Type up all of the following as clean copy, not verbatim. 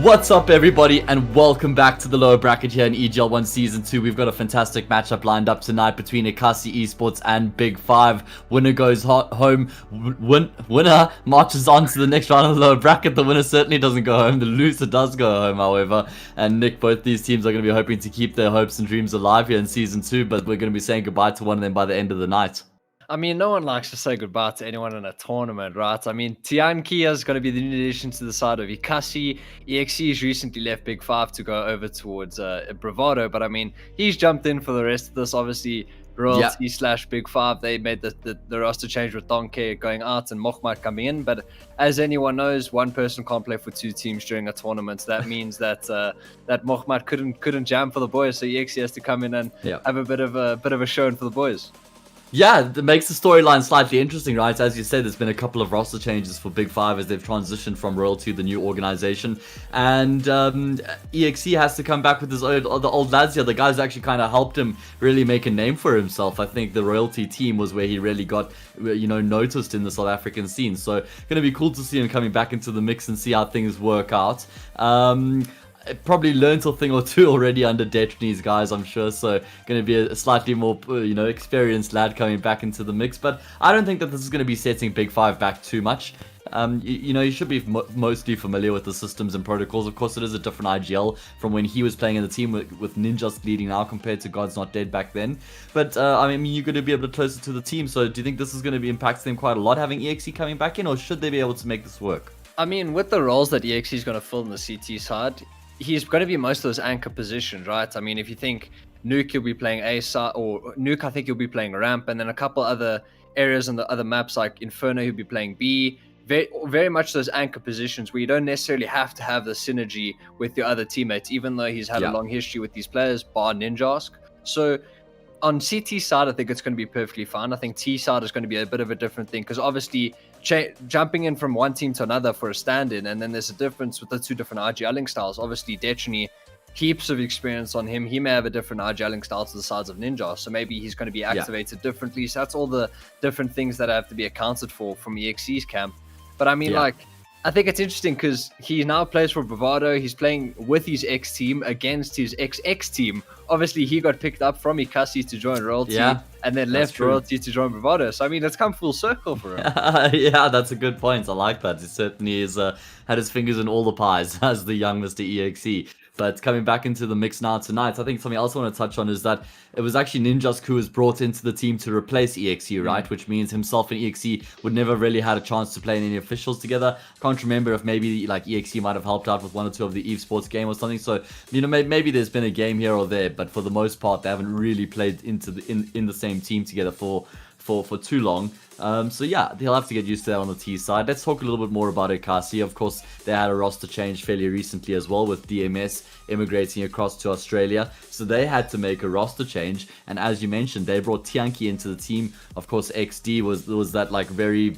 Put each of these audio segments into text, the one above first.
What's up, everybody, and welcome back to the lower bracket here in EGL 1 Season 2. We've got a fantastic matchup lined up tonight between Ekasi Esports and Big 5. Winner goes home. Winner marches on to the next round of the lower bracket. The winner certainly doesn't go home. The loser does go home, however. And Nick, both these teams are going to be hoping to keep their hopes and dreams alive here in Season 2, but we're going to be saying goodbye to one of them by the end of the night. I mean, no one likes to say goodbye to anyone in a tournament, right? I mean, Tianqi is going to be the new addition to the side of Ekasi. EXE's recently left Big 5 to go over towards Bravado, but I mean, he's jumped in for the rest of this. Obviously, Royalty slash Big 5, they made the roster change with Donkey going out and Mokhmat coming in. But as anyone knows, one person can't play for two teams during a tournament. So that means that that Mokhmat couldn't jam for the boys, so EXE has to come in and have a bit of a showing for the boys. Yeah, it makes the storyline slightly interesting, right? As you said, there's been a couple of roster changes for Big 5 as they've transitioned from Royalty to the new organization. And EXE has to come back with the old lads here. The guys actually kind of helped him really make a name for himself. I think the Royalty team was where he really got, noticed in the South African scene. So, going to be cool to see him coming back into the mix and see how things work out. Probably learned a thing or two already under Detrini's guys, I'm sure. So going to be a slightly more, experienced lad coming back into the mix. But I don't think that this is going to be setting Big 5 back too much. You should be mostly familiar with the systems and protocols. Of course, it is a different IGL from when he was playing in the team with Ninjas leading now compared to God's Not Dead back then. But, I mean, you're going to be a bit closer to the team. So do you think this is going to be impacting them quite a lot, having EXE coming back in? Or should they be able to make this work? I mean, with the roles that EXE is going to fill in the CT side, he's going to be most of those anchor positions, right? I mean, if you think Nuke, he'll be playing A side, or Nuke, I think he'll be playing ramp, and then a couple other areas on the other maps like Inferno, he'll be playing B. Very much those anchor positions where you don't necessarily have to have the synergy with your other teammates, even though he's had a long history with these players, bar Ninjask. So on CT side, I think it's going to be perfectly fine. I think T side is going to be a bit of a different thing because obviously jumping in from one team to another for a stand-in, and then there's a difference with the two different IGLing styles. Obviously, Detrini, heaps of experience on him. He may have a different IGLing style to the sides of Ninja, so maybe he's going to be activated differently. So that's all the different things that have to be accounted for from EXE's camp. But I mean, I think it's interesting because he now plays for Bravado. He's playing with his ex-team against his ex-team. Obviously, he got picked up from Ekasi to join Royalty and then left Royalty to join Bravado. So, I mean, it's come full circle for him. Yeah, that's a good point. I like that. He certainly has had his fingers in all the pies as the young Mr. EXE. But coming back into the mix now tonight, I think something else I want to touch on is that it was actually Ninjask who was brought into the team to replace EXE, right? Which means himself and EXE would never really had a chance to play in any officials together. Can't remember if maybe like EXE might have helped out with one or two of the Evesports game or something. So, maybe there's been a game here or there, but for the most part, they haven't really played into in the same team together for too long. So yeah, they'll have to get used to that on the T side. Let's talk a little bit more about Ekasi. Of course, they had a roster change fairly recently as well, with DMS immigrating across to Australia. So they had to make a roster change. And as you mentioned, they brought Tianqi into the team. Of course, XD was that like very,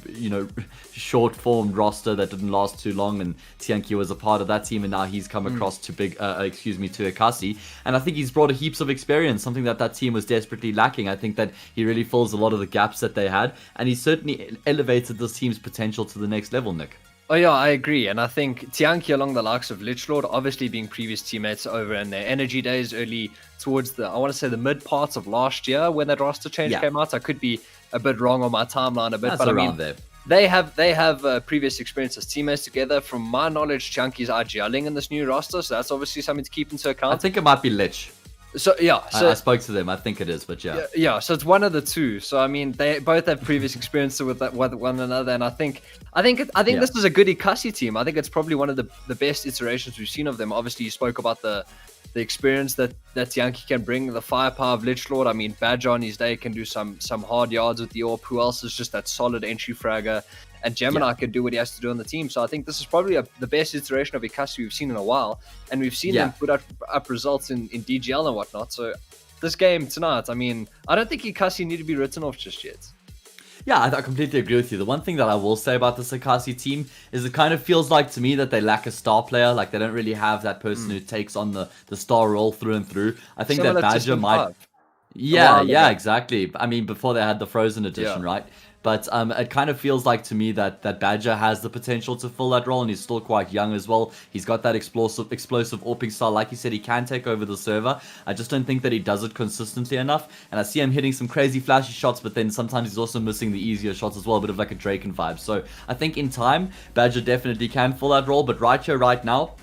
short-formed roster that didn't last too long. And Tianqi was a part of that team. And now he's come across to to Ekasi. And I think he's brought heaps of experience, something that team was desperately lacking. I think that he really fills a lot of the gaps that they had. And he certainly elevated this team's potential to the next level, Nick. Oh yeah, I agree. And I think Tianqi along the likes of Lichlord, obviously being previous teammates over in their energy days, early towards I want to say the mid parts of last year when that roster change came out. I could be a bit wrong on my timeline a bit, but I mean, there. They have previous experience as teammates together. From my knowledge, Tianqi's IGLing in this new roster, so that's obviously something to keep into account. I think it might be Lich. So yeah, I spoke to them. I think it is, but yeah. So it's one of the two. So I mean, they both have previous experience with one another, and I think this is a good Ekasi team. I think it's probably one of the best iterations we've seen of them. Obviously, you spoke about the experience that Tianqi can bring, the firepower of Lichlord. I mean, Badger on his day can do some hard yards with the AWP. Who else is just that solid entry fragger? And Gemini can do what he has to do on the team. So I think this is probably the best iteration of Ekasi we've seen in a while. And we've seen them put up results in DGL and whatnot. So this game tonight, I mean, I don't think Ekasi need to be written off just yet. Yeah, I completely agree with you. The one thing that I will say about this Ekasi team is it kind of feels like to me that they lack a star player. Like they don't really have that person who takes on the star role through and through. I think that Badger might... Yeah, exactly. I mean, before they had the Frozen edition, right? But it kind of feels like to me that Badger has the potential to fill that role, and he's still quite young as well. He's got that explosive AWPing style. Like you said, he can take over the server. I just don't think that he does it consistently enough. And I see him hitting some crazy flashy shots, but then sometimes he's also missing the easier shots as well, a bit of like a Draken vibe. So I think in time, Badger definitely can fill that role, but right here, right now,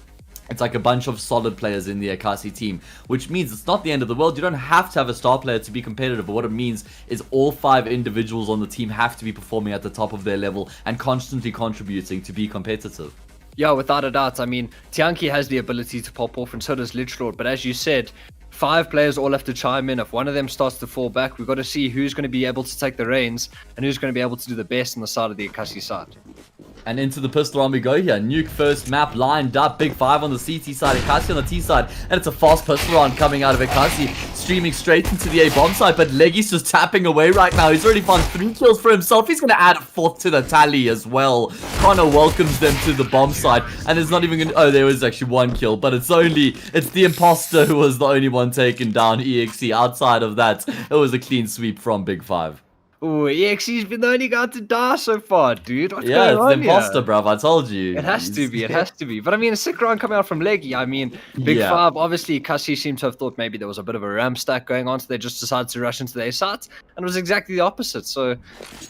it's like a bunch of solid players in the Ekasi team, which means it's not the end of the world. You don't have to have a star player to be competitive, but what it means is all 5 individuals on the team have to be performing at the top of their level and constantly contributing to be competitive. Yeah, without a doubt. I mean, Tianki has the ability to pop off, and so does Lichlord, but as you said, 5 players all have to chime in. If one of them starts to fall back, we've got to see who's going to be able to take the reins and who's going to be able to do the best on the side of the Ekasi side. And into the pistol round we go here. Nuke first map lined up. Big 5 on the CT side, Ekasi on the T side. And it's a fast pistol round coming out of Ekasi. Streaming straight into the A bomb side. But Leggy's just tapping away right now. He's already found 3 kills for himself. He's going to add a 4th to the tally as well. Connor welcomes them to the bomb side. And there's not even going to... Oh, there was actually 1 kill. But it's the imposter who was the only one taken down. EXE. Outside of that, it was a clean sweep from Big 5. Ooh, EXE's been the only guy to die so far, dude. What's yeah, going on it's the imposter, bruv. I told you. It has to be. It has to be. But I mean, a sick round coming out from Leggy. I mean, Big 5, obviously, Ekasi seems to have thought maybe there was a bit of a ramp stack going on, so they just decided to rush into the A site, and it was exactly the opposite. So,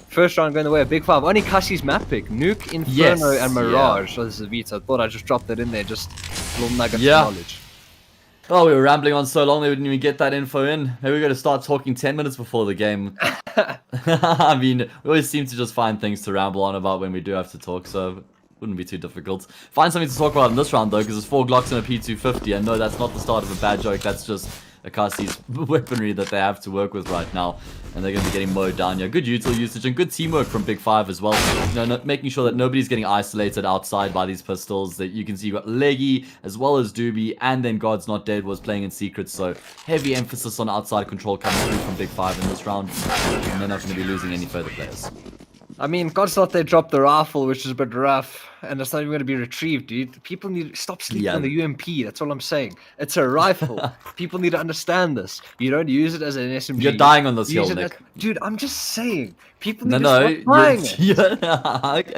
first round going the way of Big 5. Only Ekasi's map pick. Nuke, Inferno, and Mirage. So, this is Vita. I thought I just dropped that in there, just a little nugget of knowledge. Oh, we were rambling on so long they didn't even get that info in. Maybe we're going to start talking 10 minutes before the game. I mean, we always seem to just find things to ramble on about when we do have to talk, so it wouldn't be too difficult. Find something to talk about in this round, though, because there's 4 Glocks and a P250, and no, that's not the start of a bad joke, that's just Ekasi's weaponry that they have to work with right now. And they're going to be getting mowed down here. Good util usage and good teamwork from Big 5 as well. You know, making sure that nobody's getting isolated outside by these pistols. That you can see you got Leggy as well as Doobie, and then God's Not Dead was playing in secret. So heavy emphasis on outside control coming through from Big 5 in this round. And they're not going to be losing any further players. I mean, God's Not Dead dropped the rifle, which is a bit rough, and it's not even going to be retrieved, dude. People need to stop sleeping on the UMP. That's all I'm saying. It's a rifle. People need to understand this. You don't use it as an SMG. You're dying on this hill, Nick. Dude, I'm just saying. People need to stop buying it.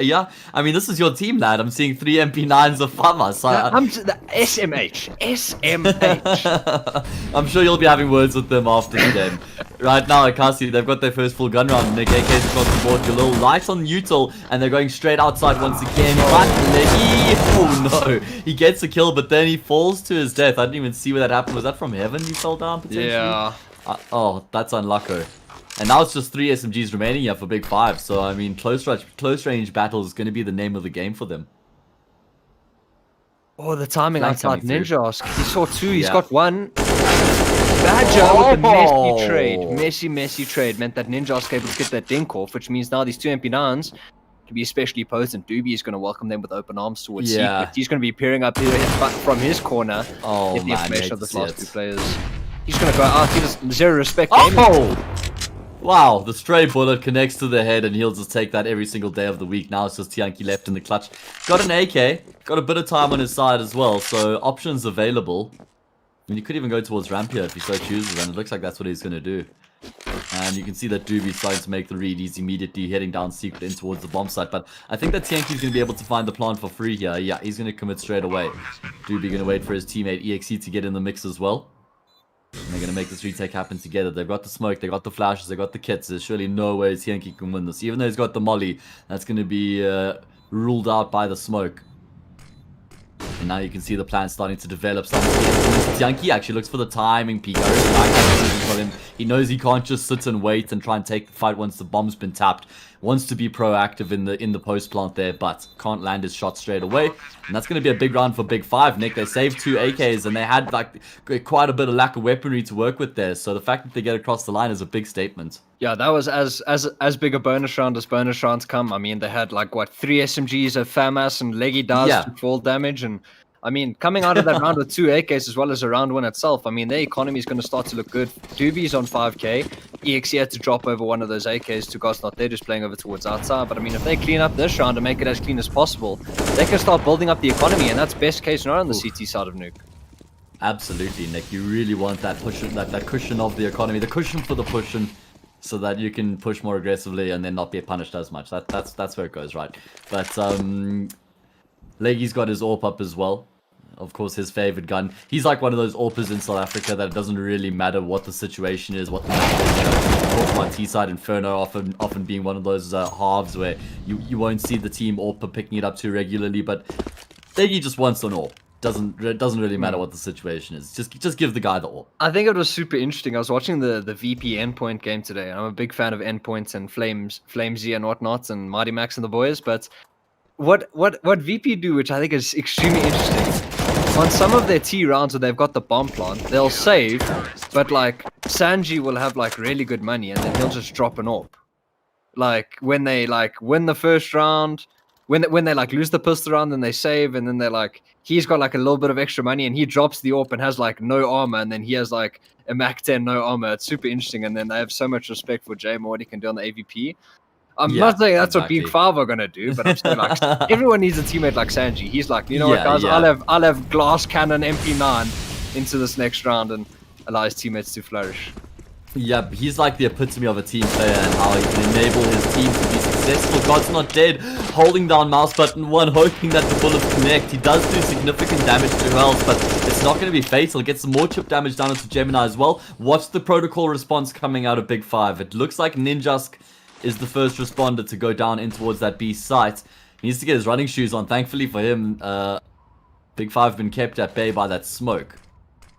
Yeah. I mean, this is your team, lad. I'm seeing 3 MP9s of Fama. So I'm the SMH. SMH. I'm sure you'll be having words with them after the game. Right now, Ekasi, they've got their first full gun round. Nick AK's across the board. Galil light on util, and they're going straight outside once again. Oh no, he gets a kill, but then he falls to his death. I didn't even see where that happened. Was that from heaven he fell down potentially? Yeah. Oh, that's unlucky. And now it's just 3 SMGs remaining here for Big 5. So, I mean, close range battle is going to be the name of the game for them. Oh, the timing outside Ninja. He saw 2. He's got 1. Badger with a messy trade. Messy trade meant that Ninja was able to get that dink off, which means now these 2 MP9s can be especially potent. Doobie is going to welcome them with open arms towards secret. He's going to be peering up here from his corner. Oh, get the man, information of the last 2 players. He's going to go out. He does 0 respect. Wow, the stray bullet connects to the head, and he'll just take that every single day of the week. Now it's just Tianki left in the clutch. Got an AK, got a bit of time on his side as well, so options available. I mean, you could even go towards ramp here if he so chooses, and it looks like that's what he's going to do. And you can see that Doobie's trying to make the read. He's immediately heading down secret in towards the bomb site, but I think that Tianki's going to be able to find the plant for free here. Yeah, he's going to commit straight away. Doobie going to wait for his teammate EXE to get in the mix as well. And they're going to make this retake happen together. They've got the smoke, they got the flashes, they got the kits. There's surely no way Tianki can win this. Even though he's got the molly, that's going to be ruled out by the smoke. And now you can see the plan starting to develop. Tianki actually looks for the timing peak. I really like that decision from him. He knows he can't just sit and wait and try and take the fight once the bomb's been tapped. Wants to be proactive in the post plant there, but can't land his shot straight away. And that's going to be a big round for Big 5, Nick. They saved 2 AKs, and they had like quite a bit of lack of weaponry to work with there. So the fact that they get across the line is a big statement. Yeah, that was as big a bonus round as bonus rounds come. I mean, they had like what 3 SMGs of FAMAS and Leggy does to fall damage, and I mean, coming out of that round with 2 AKs as well as a round win itself, I mean, their economy is going to start to look good. Doobie's on 5k. EXE had to drop over one of those AKs to God's Not Dead, just playing over towards outside. But I mean, if they clean up this round and make it as clean as possible, they can start building up the economy, and that's best case scenario on the CT side of Nuke. Absolutely, Nick. You really want that push, that cushion of the economy, the cushion for the pushing. so that you can push more aggressively and then not be punished as much. That's where it goes, right? But Leggy's got his AWP up as well. Of course, his favorite gun. He's like one of those AWPers in South Africa that it doesn't really matter what the situation is, what the match is. You know, talk about T-side Inferno often being one of those halves where you won't see the team AWP picking it up too regularly, but Leggy just wants an AWP. It doesn't really matter what the situation is. Just give the guy the AWP. I think it was super interesting. I was watching the VP Endpoint game today. I'm a big fan of Endpoints and Flamesy and whatnot, and Mighty Max and the boys. But what VP do, which I think is extremely interesting, on some of their T rounds where they've got the bomb plant, they'll save, but like Sanji will have like really good money, and then he'll just drop an AWP. Like when they like win the first round. When they like lose the pistol round, then they save, and then they're like, he's got like a little bit of extra money, and he drops the AWP and has like no armor, and then he has like a Mac 10 no armor. It's super interesting, and then they have so much respect for Jame and what he can do on the AVP. I'm not saying that's what Big Five are gonna do, but I'm saying like everyone needs a teammate like Sanji. He's like, you know what, guys, I'll have glass cannon MP9 into this next round and allow his teammates to flourish. Yeah, he's like the epitome of a team player and how he can enable his team to be successful. God's not dead, holding down mouse button 1, hoping that the bullets connect. He does do significant damage to health, but it's not going to be fatal. Gets some more chip damage down into Gemini as well. Watch the protocol response coming out of Big Five. It looks like Ninjask is the first responder to go down in towards that B site. He needs to get his running shoes on. Thankfully for him, Big Five been kept at bay by that smoke.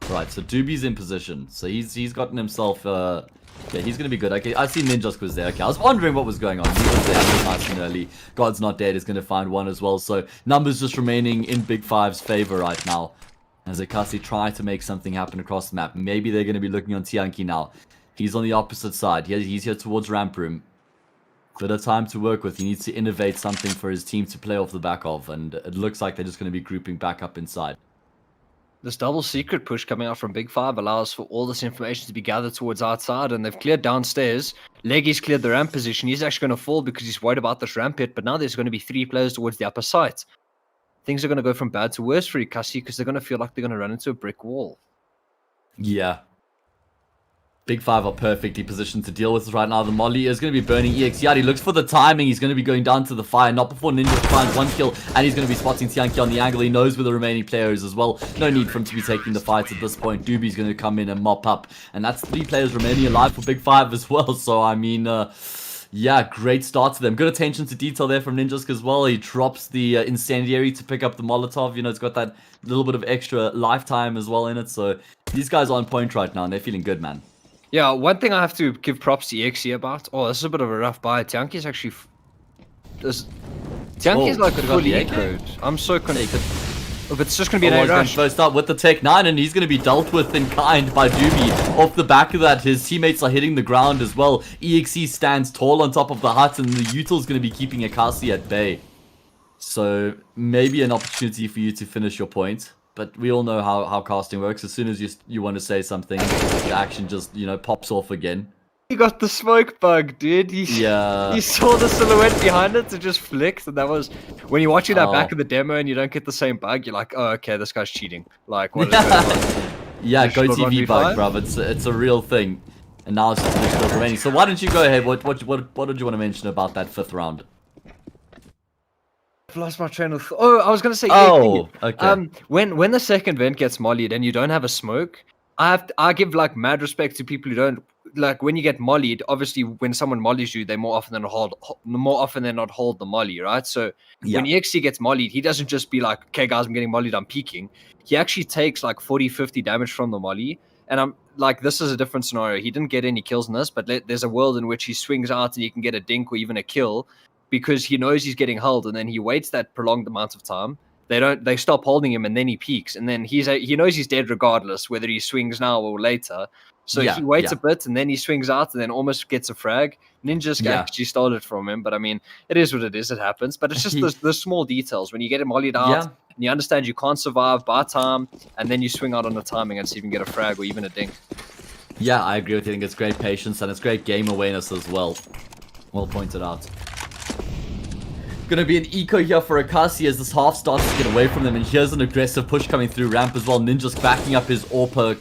Right, so Doobie's in position. So he's gotten himself, yeah, he's going to be good. Okay, I see Ninjask was there. Okay, I was wondering what was going on. He was there nice and early. God's not dead is going to find one as well. So numbers just remaining in Big Five's favor right now. As Ekasi try to make something happen across the map. Maybe they're going to be looking on Tianki now. He's on the opposite side. He's here towards ramp room. Bit of time to work with. He needs to innovate something for his team to play off the back of. And it looks like they're just going to be grouping back up inside. This double secret push coming out from Big Five allows for all this information to be gathered towards outside, and they've cleared downstairs. Leggy's cleared the ramp position. He's actually going to fall because he's worried about this ramp hit, but now there's going to be 3 players towards the upper site. Things are going to go from bad to worse for Ekasi because they're going to feel like they're going to run into a brick wall. Yeah. Big Five are perfectly positioned to deal with this right now. The Molly is going to be burning EXE out. He looks for the timing. He's going to be going down to the fire. Not before Ninja finds 1 kill. And he's going to be spotting Tianki on the angle. He knows where the remaining player is as well. No need for him to be taking the fight at this point. Doobie's going to come in and mop up. And that's 3 players remaining alive for Big Five as well. So, I mean, yeah, great start to them. Good attention to detail there from Ninjask as well. He drops the incendiary to pick up the Molotov. You know, it's got that little bit of extra lifetime as well in it. So, these guys are on point right now. And they're feeling good, man. Yeah, one thing I have to give props to EXE about. Oh, this is a bit of a rough buy. Tianki's actually... Tianki's like fully echoed. I'm so confused. Oh, but it's just going to be an rush. First up with the Tech 9, and he's going to be dealt with in kind by Doobie. Off the back of that, his teammates are hitting the ground as well. EXE stands tall on top of the hut, and the Util's going to be keeping Ekasi at bay. So, maybe an opportunity for you to finish your point. But we all know how casting works. As soon as you want to say something, the action just, you know, pops off again. He got the smoke bug, dude. He saw the silhouette behind it, so just flicked. And that was... When you're watching that back of the demo and you don't get the same bug, you're like, oh, okay, this guy's cheating. Like, what is going on? Yeah, go TV bug, bruv. It's a real thing. And now it's just the short remaining. So why don't you go ahead? What did you want to mention about that 5th round? I've lost my train of thought. Oh, I was gonna say. Okay. When the second vent gets mollied and you don't have a smoke, I give like mad respect to people who don't like when you get mollied. Obviously, when someone mollies you, they more often than not hold the molly, right? So when EXE gets mollied, he doesn't just be like, okay, guys, I'm getting mollied, I'm peeking. He actually takes like 40-50 damage from the molly, and I'm like, this is a different scenario. He didn't get any kills in this, but there's a world in which he swings out and he can get a dink or even a kill. Because he knows he's getting held, and then he waits that prolonged amount of time. They stop holding him, and then he peeks, and then he knows he's dead regardless, whether he swings now or later. So he waits a bit, and then he swings out, and then almost gets a frag. Ninja's actually stole it from him, but I mean, it is what it is. It happens, but it's just the small details when you get him mollied out, and you understand you can't survive by time, and then you swing out on the timing and see if you can get a frag or even a dink. Yeah, I agree with you. I think it's great patience and it's great game awareness as well. Well pointed out. Gonna be an eco here for Ekasi as this half starts to get away from them, and here's an aggressive push coming through ramp as well. Ninja's backing up his AWP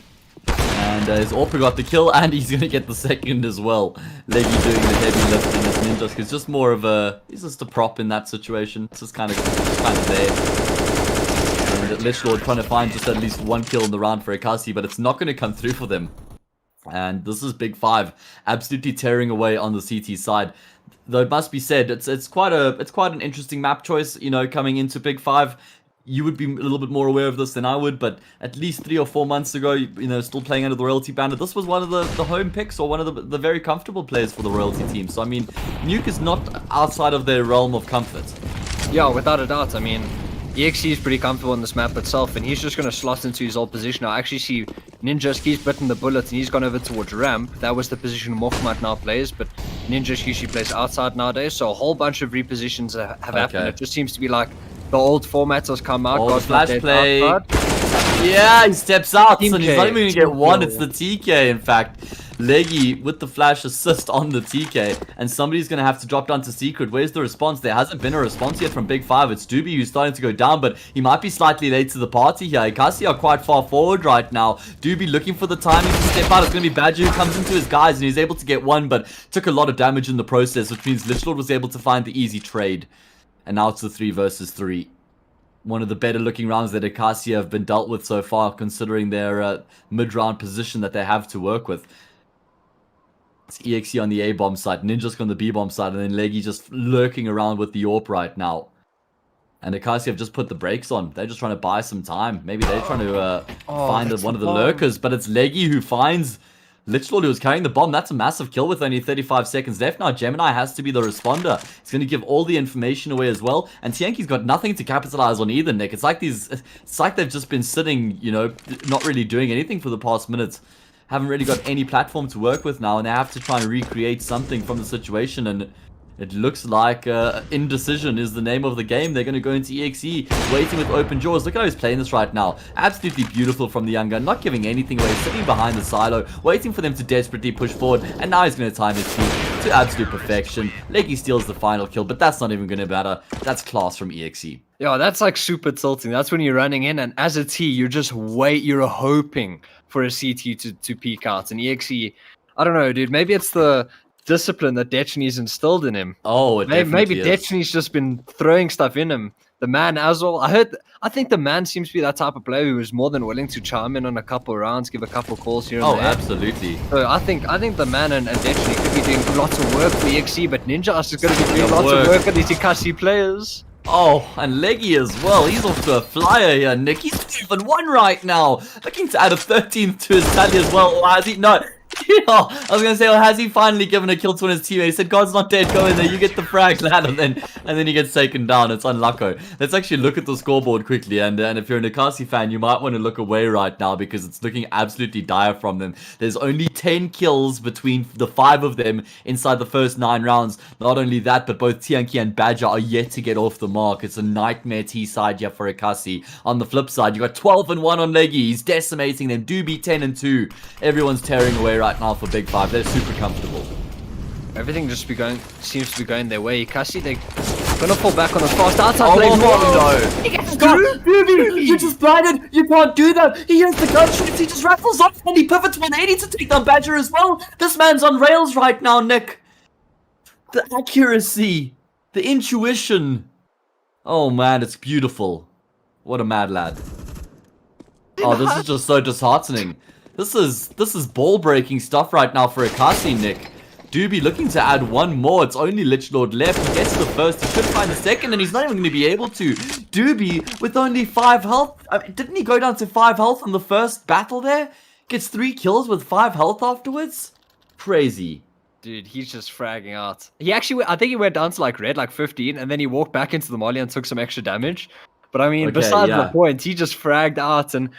And his Orpa got the kill, and he's gonna get the second as well. Leggy doing the heavy lifting as Ninjas, he's just more of a, he's just a prop in that situation. It's just kind of there. And Lichlord trying to find just at least one kill in the round for Ekasi, but it's not gonna come through for them. And this is Big 5 absolutely tearing away on the CT side. Though it must be said, it's quite an interesting map choice, you know, coming into Big 5. You would be a little bit more aware of this than I would, but at least 3 or 4 months ago, you know, still playing under the royalty banner, this was one of the home picks, or one of the very comfortable players for the royalty team. So I mean, Nuke is not outside of their realm of comfort. Yeah, without a doubt. I mean, EXE is pretty comfortable on this map itself, and he's just going to slot into his old position. I actually see Ninjaski's bitten the bullet, and he's gone over towards ramp. That was the position Morphmat now plays, but Ninjaski usually plays outside nowadays, so a whole bunch of repositions have happened. It just seems to be like the old formats has come out. Oh, the flash play. Yeah, he steps out, and he's not even going to get one. It's the TK, in fact. Leggy with the flash assist on the TK, and somebody's going to have to drop down to secret. Where's the response? There hasn't been a response yet from Big 5. It's Doobie who's starting to go down, but he might be slightly late to the party here. Ekasi are quite far forward right now. Doobie looking for the timing to step out. It's going to be Badger who comes into his guys, and he's able to get one, but took a lot of damage in the process, which means Lichlord was able to find the easy trade. And now it's the 3 versus 3. One of the better looking rounds that Ekasi have been dealt with so far, considering their mid-round position that they have to work with. It's EXE on the A-bomb side, Ninja's on the B-bomb side, and then Leggy just lurking around with the AWP right now. And Ekasi have just put the brakes on. They're just trying to buy some time. Maybe they're trying to find one of the lurkers, but it's Leggy who finds Lichlord, who was carrying the bomb. That's a massive kill with only 35 seconds left. Now Gemini has to be the responder. He's going to give all the information away as well. And Tianki's got nothing to capitalize on either, Nick. It's like they've just been sitting, you know, not really doing anything for the past minutes. Haven't really got any platform to work with now, and they have to try and recreate something from the situation. And it looks like indecision is the name of the game. They're going to go into EXE, waiting with open jaws. Look at how he's playing this right now. Absolutely beautiful from the young gun, not giving anything away, sitting behind the silo, waiting for them to desperately push forward. And now he's going to time his feet to absolute perfection. Leggy steals the final kill, but that's not even going to matter. That's class from EXE. Yeah, that's like super tilting. That's when you're running in, and as a T, you're just you're hoping for a CT to peek out. And EXE, I don't know, dude. Maybe it's the discipline that Dechny's instilled in him. Oh, maybe Dechny's just been throwing stuff in him. The man as well. I think the man seems to be that type of player who is more than willing to chime in on a couple rounds, give a couple calls here and there. Oh, absolutely. So I think the man and Dechny could be doing lots of work for EXE, but Ninja is going to be doing lots of work on these Ekasi players. Oh, and Leggy as well. He's off to a flyer here, Nick. He's 2-1 right now. Looking to add a 13th to his tally as well. Or has he? No. I was going to say, has he finally given a kill to one of his teammates? He said, God's not dead, go in there, you get the frag, lad, and then he gets taken down. It's unlucky. Let's actually look at the scoreboard quickly, and if you're an Ekasi fan, you might want to look away right now, because it's looking absolutely dire from them. There's only 10 kills between the 5 of them inside the first 9 rounds. Not only that, but both Tianki and Badger are yet to get off the mark. It's a nightmare T side here for Ekasi. On the flip side, you got 12-1 on Leggy. He's decimating them. Doobie 10-2. Everyone's tearing away right now for Big 5. They're super comfortable. Everything seems to be going their way. Ekasi, they're gonna fall back on the fast outside play. No! You just blinded! You can't do that! He has the gun shoots, he just rattles off, and he pivots 180 to take down Badger as well! This man's on rails right now, Nick! The accuracy! The intuition! Oh man, it's beautiful. What a mad lad. Oh, this is just so disheartening. This is ball-breaking stuff right now for Ekasi, Nick. Doobie looking to add one more. It's only Lichlord left. He gets the first. He should find the second, and he's not even going to be able to. Doobie with only 5 health. I mean, didn't he go down to 5 health on the first battle there? Gets 3 kills with 5 health afterwards? Crazy. Dude, he's just fragging out. I think he went down to like red, like 15, and then he walked back into the molly and took some extra damage. But I mean, besides the point, he just fragged out. And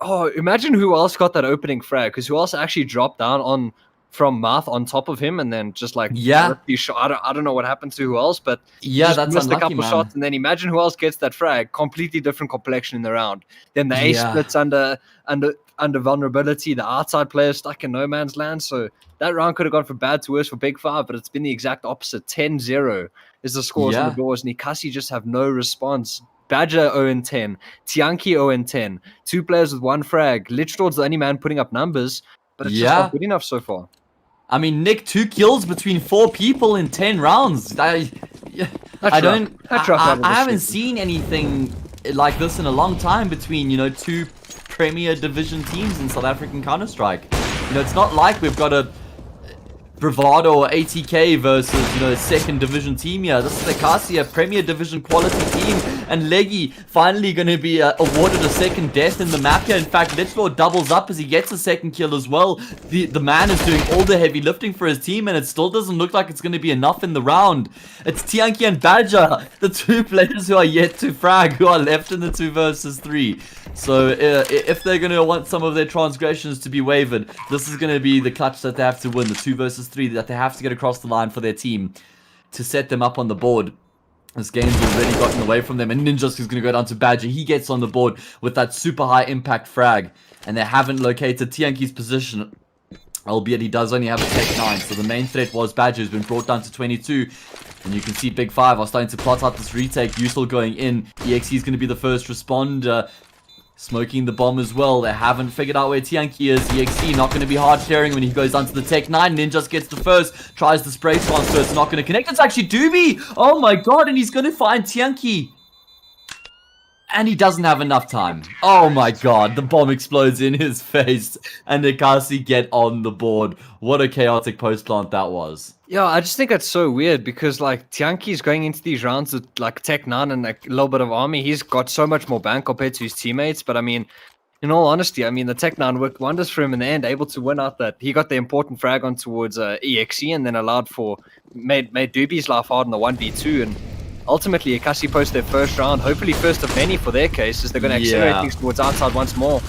oh, imagine who else got that opening frag, because who else actually dropped down from Mouth on top of him, and then just like I don't know what happened to who else, but that's missed unlucky, a couple shots, and then imagine who else gets that frag. Completely different complexion in the round. Then the ace splits under vulnerability. The outside player stuck in no man's land. So that round could have gone from bad to worse for Big 5, but it's been the exact opposite. 10-0 is the scores on the doors, and Ekasi just have no response. Badger 0-10, Tianki 0-10, 2 players with 1 frag. Lichdor's the only man putting up numbers, but it's just Yeah. not good enough so far. I mean, Nick, 2 kills between 4 people in 10 rounds. I haven't seen anything like this in a long time between, 2 premier division teams in South African Counter-Strike. It's not like we've got a Bravado or ATK versus, a second division team here. This is Ekasi, a premier division quality team, and Leggy finally going to be awarded a second death in the map here. In fact, Litchlord doubles up as he gets a second kill as well. The man is doing all the heavy lifting for his team, and it still doesn't look like it's going to be enough in the round. It's Tianki and Badger, the 2 players who are yet to frag, who are left in the 2 versus 3. So if they're going to want some of their transgressions to be wavered, this is going to be the clutch that they have to win, the 2 versus 3 that they have to get across the line for their team to set them up on the board. This game's already gotten away from them, and Ninjas is going to go down to Badger. He gets on the board with that super high impact frag, and they haven't located Tianki's position, albeit he does only have a Tech 9. So the main threat was Badger, who's been brought down to 22. And you can see Big 5 are starting to plot out this retake. Useful going in. EXE is going to be the first responder. Smoking the bomb as well. They haven't figured out where Tianki is. EXE not going to be hard clearing when he goes down to the Tech 9. Ninjas gets the first. Tries the spray transfer. It's not going to connect. It's actually Doobie. Oh my god. And he's going to find Tianki. And he doesn't have enough time. Oh my god. The bomb explodes in his face. And Ekasi get on the board. What a chaotic post plant that was. Yeah, I just think that's so weird because like Tianki's going into these rounds with like Tech 9 and like a little bit of army. He's got so much more bank compared to his teammates. But I mean, in all honesty, I mean the Tech 9 worked wonders for him in the end, able to win out that. He got the important frag on towards EXE and then made Doobie's life hard in the 1v2, and ultimately Ekasi post their first round, hopefully first of many for their case, as they're going to accelerate things towards outside once more.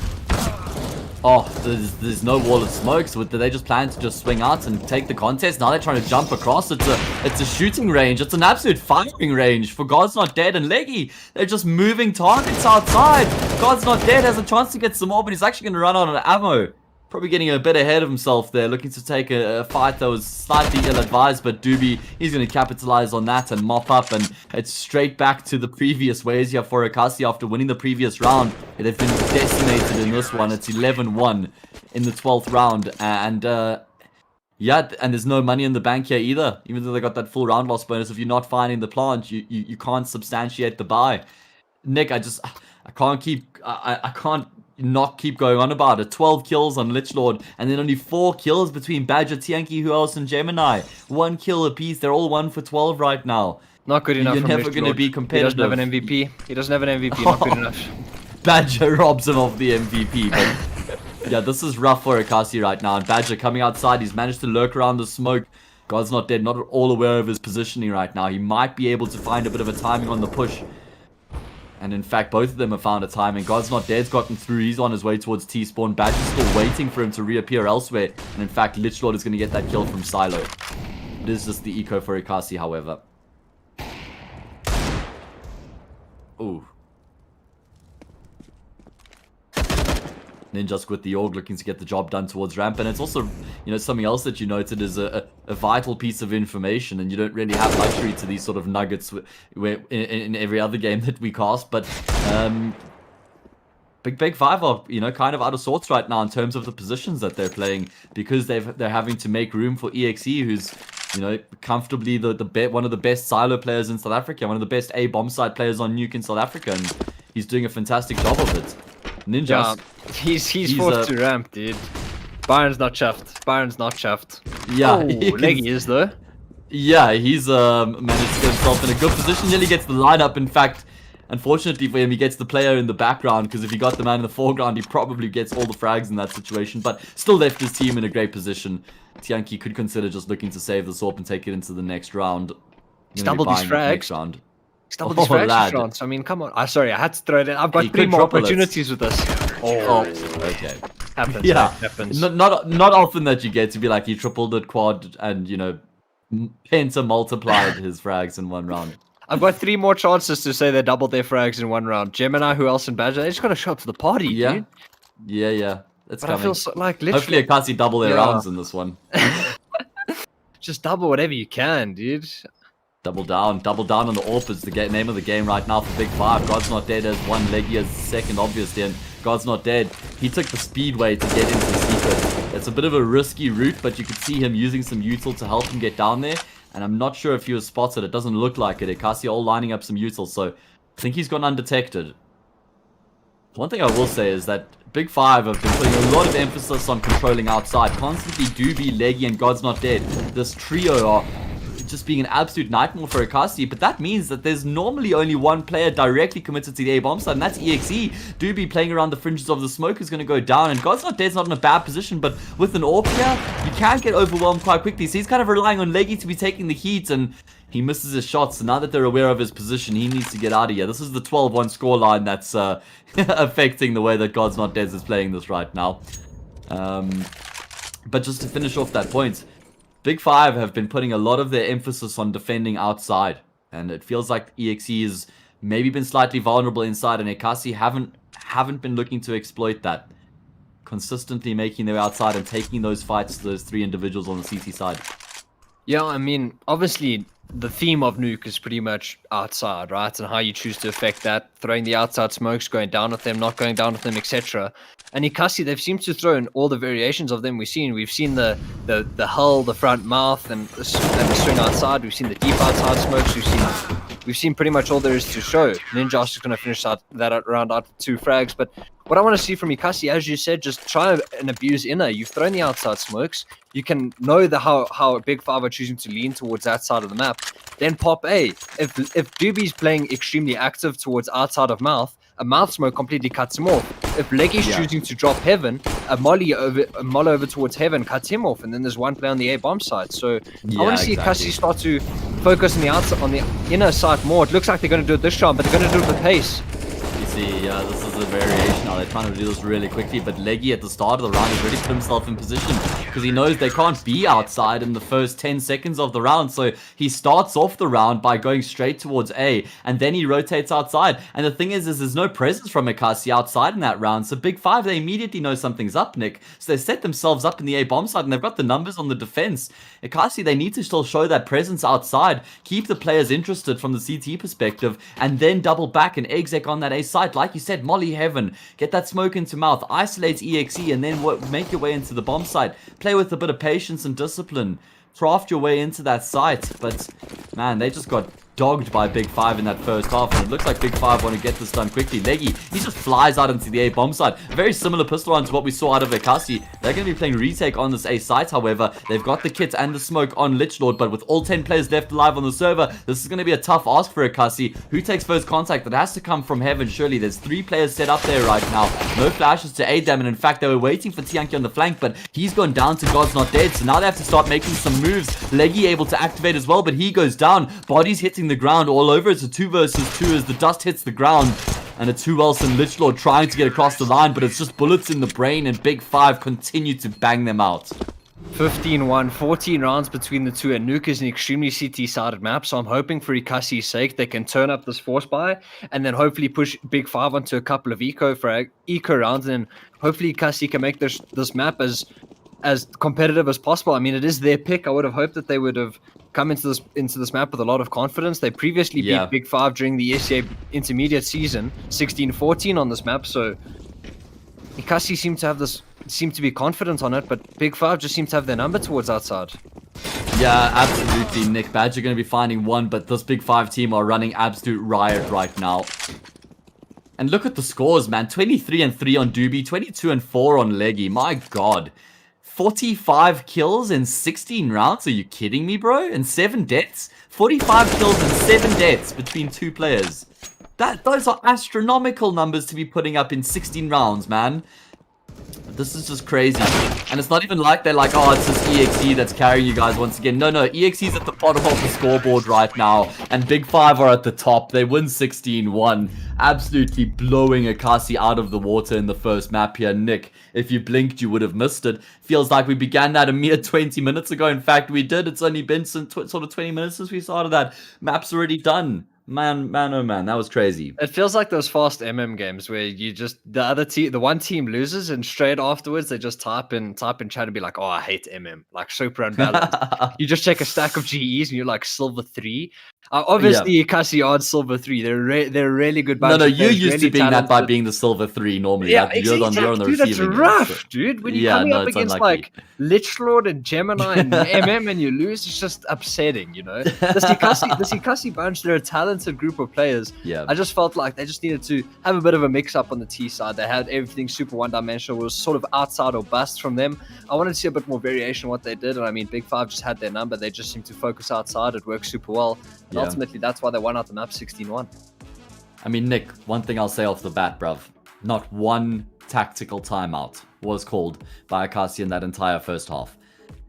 Oh, there's no wall of smoke, so did they just plan to just swing out and take the contest? Now they're trying to jump across. It's a shooting range. It's an absolute firing range for God's Not Dead and Leggy. They're just moving targets outside. God's Not Dead has a chance to get some more, but he's actually going to run out of ammo. Probably getting a bit ahead of himself there, looking to take a fight that was slightly ill-advised, but Doobie, he's going to capitalize on that and mop up, and it's straight back to the previous ways here for Ekasi after winning the previous round. They've been decimated in this one. It's 11-1 in the 12th round, and yeah, and there's no money in the bank here either. Even though they got that full round loss bonus, if you're not finding the plant, you can't substantiate the buy. Nick, I can't not keep going on about it. 12 kills on Lichlord, and then only 4 kills between Badger, Tianki, who else, and Gemini. 1 kill apiece. They're all 1 for 12 right now. Not good enough. You're never going to be competitive. He doesn't have an MVP. He doesn't have an MVP. Not good enough. Badger robs him of the MVP. But yeah, this is rough for Ekasi right now. And Badger coming outside. He's managed to lurk around the smoke. God's Not Dead. Not at all aware of his positioning right now. He might be able to find a bit of a timing on the push. And in fact, both of them have found a timing. God's Not Dead's gotten through. He's on his way towards T-spawn. Badger's still waiting for him to reappear elsewhere. And in fact, Lichlord is going to get that kill from Silo. It is just the eco for Ekasi, however. Ooh. Ninjas with the Org looking to get the job done towards ramp, and it's also, something else that you noted is a vital piece of information, and you don't really have luxury to these sort of nuggets where in every other game that we cast, but Big 5 are, kind of out of sorts right now in terms of the positions that they're playing, because they're having to make room for EXE, who's, comfortably one of the best silo players in South Africa, one of the best A bomb side players on Nuke in South Africa, and he's doing a fantastic job of it. Ninjas. Yeah, he's forced to ramp, dude. Byron's not chuffed. Yeah, Leggy is though. Yeah, he's managed to get himself in a good position. Nearly gets the lineup. In fact, unfortunately for him, he gets the player in the background, because if he got the man in the foreground, he probably gets all the frags in that situation. But still left his team in a great position. Tianki could consider just looking to save the SORP and take it into the next round. He's doubled these frags. He's doubled these frags rounds. I mean, come on. Sorry, I had to throw it in. I've got 3 more opportunities with this. Oh, okay. Happens. Yeah, happens. Not often that you get to be like he tripled it, quad, and penta multiplied his frags in one round. I've got 3 more chances to say they doubled their frags in one round. Gemini, who else, and Badger. They just got to show up to the party, dude. Yeah. That's but coming. I feel so, like literally. Hopefully, Ekasi double their rounds in this one. Just double whatever you can, dude. Double down on the AWP is the name of the game right now for Big 5. God's Not Dead as one, Leggy as second, obviously, and God's Not Dead. He took the speedway to get into the secret. It's a bit of a risky route, but you could see him using some util to help him get down there, and I'm not sure if he was spotted. It doesn't look like it. Ekasi all lining up some util, so I think he's gone undetected. One thing I will say is that Big 5 have been putting a lot of emphasis on controlling outside. Constantly Doobie, Leggy, and God's Not Dead. This trio are just being an absolute nightmare for Ekasi, but that means that there's normally only one player directly committed to the A-bomb side, and that's EXE. Doobie playing around the fringes of the smoke is going to go down, and God's Not Dead's not in a bad position, but with an AWP here, you can get overwhelmed quite quickly, so he's kind of relying on Leggy to be taking the heat, and he misses his shots. So now that they're aware of his position, he needs to get out of here. This is the 12-1 scoreline that's affecting the way that God's Not Dead is playing this right now. But just to finish off that point, Big 5 have been putting a lot of their emphasis on defending outside, and it feels like EXE has maybe been slightly vulnerable inside, and Ekasi haven't been looking to exploit that. Consistently making their way outside and taking those fights to those 3 individuals on the CT side. Yeah, I mean, obviously, the theme of Nuke is pretty much outside, right? And how you choose to affect that, throwing the outside smokes, going down with them, not going down with them, etc. And Ekasi, they've seemed to throw in all the variations of them we've seen. We've seen the hull, the front mouth, and the string outside. We've seen the deep outside smokes. We've seen pretty much all there is to show. Ninjas is going to finish that round out with 2 frags. But what I want to see from Ekasi, as you said, just try and abuse inner. You've thrown the outside smokes. You can know how Big 5 are choosing to lean towards that side of the map. Then pop A. If Doobie's playing extremely active towards outside of mouth, a mouth smoke completely cuts him off. If Leggy's choosing to drop heaven, a molly over towards heaven cuts him off, and then there's one player on the A bomb side. So I want to see Ekasi start to focus on the outside, on the inner side more. It looks like they're going to do it this round, but they're going to do it with pace. You see, this is a variation now. They're trying to do this really quickly, but Leggy at the start of the round has already put himself in position because he knows they can't be outside in the first 10 seconds of the round. So he starts off the round by going straight towards A, and then he rotates outside. And the thing is there's no presence from Ekasi outside in that round. So Big 5, they immediately know something's up, Nick. So they set themselves up in the A bomb side, and they've got the numbers on the defense. Ekasi, they need to still show that presence outside, keep the players interested from the CT perspective, and then double back and exec on that A side. Like you said, molly heaven, get that smoke into mouth, isolate EXE, and then make your way into the bomb site. Play with a bit of patience and discipline. Craft your way into that site. But, man, they just got dogged by Big 5 in that first half, and it looks like Big 5 want to get this done quickly. Leggy, he just flies out into the A bomb site. Very similar pistol round to what we saw out of Ekasi. They're going to be playing retake on this A site, however. They've got the kit and the smoke on Lichlord, but with all 10 players left alive on the server, this is going to be a tough ask for Ekasi. Who takes first contact? That has to come from heaven, surely. There's 3 players set up there right now. No flashes to aid them, and in fact, they were waiting for Tianki on the flank, but he's gone down to God's Not Dead, so now they have to start making some moves. Leggy able to activate as well, but he goes down. Bodies hitting the ground all over. It's a 2 versus 2 as the dust hits the ground, and it's who else than Lichlord trying to get across the line, but it's just bullets in the brain, and Big 5 continue to bang them out. 15-1, 14 rounds between the two, and Nuke is an extremely CT-sided map, so I'm hoping for Ekasi's sake they can turn up this force buy and then hopefully push Big 5 onto a couple of eco rounds, and hopefully Ekasi can make this map as competitive as possible. I mean, it is their pick. I would have hoped that they would have come into this map with a lot of confidence. They previously beat Big 5 during the SCA intermediate season, 16-14 on this map, so Ekasi seem to be confident on it, but Big 5 just seem to have their number towards outside. Yeah, absolutely, Nick. Badger going to be finding one, but this Big 5 team are running absolute riot right now. And look at the scores, man. 23-3 on Doobie, 22-4 on Leggy. My god. 45 kills in 16 rounds? Are you kidding me, bro? And 7 deaths? 45 kills and 7 deaths between 2 players. Those are astronomical numbers to be putting up in 16 rounds, man. This is just crazy. And it's not even like they're like, oh, it's just EXE that's carrying you guys once again. No, EXE's at the bottom of the scoreboard right now, and Big 5 are at the top. They win 16-1. Absolutely blowing Ekasi out of the water in the first map here. Nick, if you blinked, you would have missed it. Feels like we began that a mere 20 minutes ago. In fact, we did. It's only been sort of 20 minutes since we started that. Map's already done. Man, oh man, that was crazy. It feels like those fast MM games where you just the one team loses and straight afterwards they just type in chat and be like, oh, I hate MM, like super unbalanced. You just check a stack of GEs and you're like silver 3. Obviously, Ekasi are silver 3. They're a really good bunch. No, of you're players, used really to being that by talented. being the silver 3 normally. Yeah, Like, you're on the dude, that's receiving end. rough, So- dude. When you're Yeah, coming no, up it's against unlucky. like Lichlord and Gemini and MM and you lose, it's just upsetting, you know. This Ekasi bunch, they're a talented group of players. Yeah. I just felt like they just needed to have a bit of a mix up on the T side. They had everything super one-dimensional. It was sort of outside or bust from them. I wanted to see a bit more variation in what they did, and I mean, Big Five just had their number. They just seemed to focus outside. It worked super well. And Yeah. ultimately, that's why they won out the map 16-1. I mean, Nick, one thing I'll say off the bat, bruv. Not one tactical timeout was called by Ekasi in that entire first half.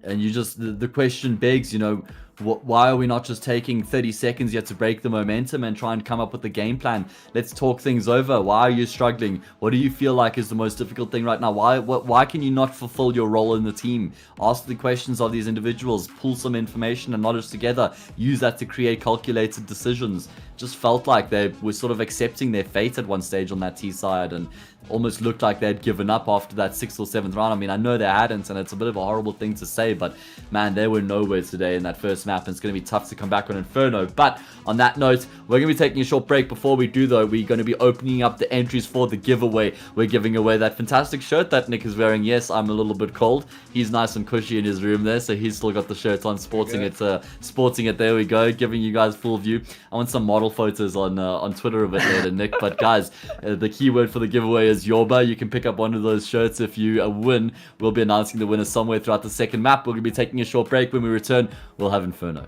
And you just, the question begs, you know, why are we not just taking 30 seconds yet to break the momentum and try and come up with the game plan? Let's talk things over. Why are you struggling? What do you feel like is the most difficult thing right now? Why can you not fulfill your role in the team? Ask the questions of these individuals, pull some information and knowledge together, use that to create calculated decisions. Just felt like they were sort of accepting their fate at one stage on that T side and almost looked like they'd given up after that 6th or 7th round. I mean, I know they hadn't, and it's a bit of a horrible thing to say, but man, they were nowhere today in that first map, and it's going to be tough to come back on Inferno. But on that note, we're going to be taking a short break. Before we do, though, we're going to be opening up the entries for the giveaway. We're giving away that fantastic shirt that Nick is wearing. Yes, I'm a little bit cold. He's nice and cushy in his room there, so he's still got the shirt on, sporting it. There we go, giving you guys full view. I want some model photos on Twitter a bit later, Nick. But guys, the keyword for the giveaway is Yorba. You can pick up one of those shirts if you win. We'll be announcing the winner somewhere throughout the second map. We're going to be taking a short break. When we return, we'll have Inferno.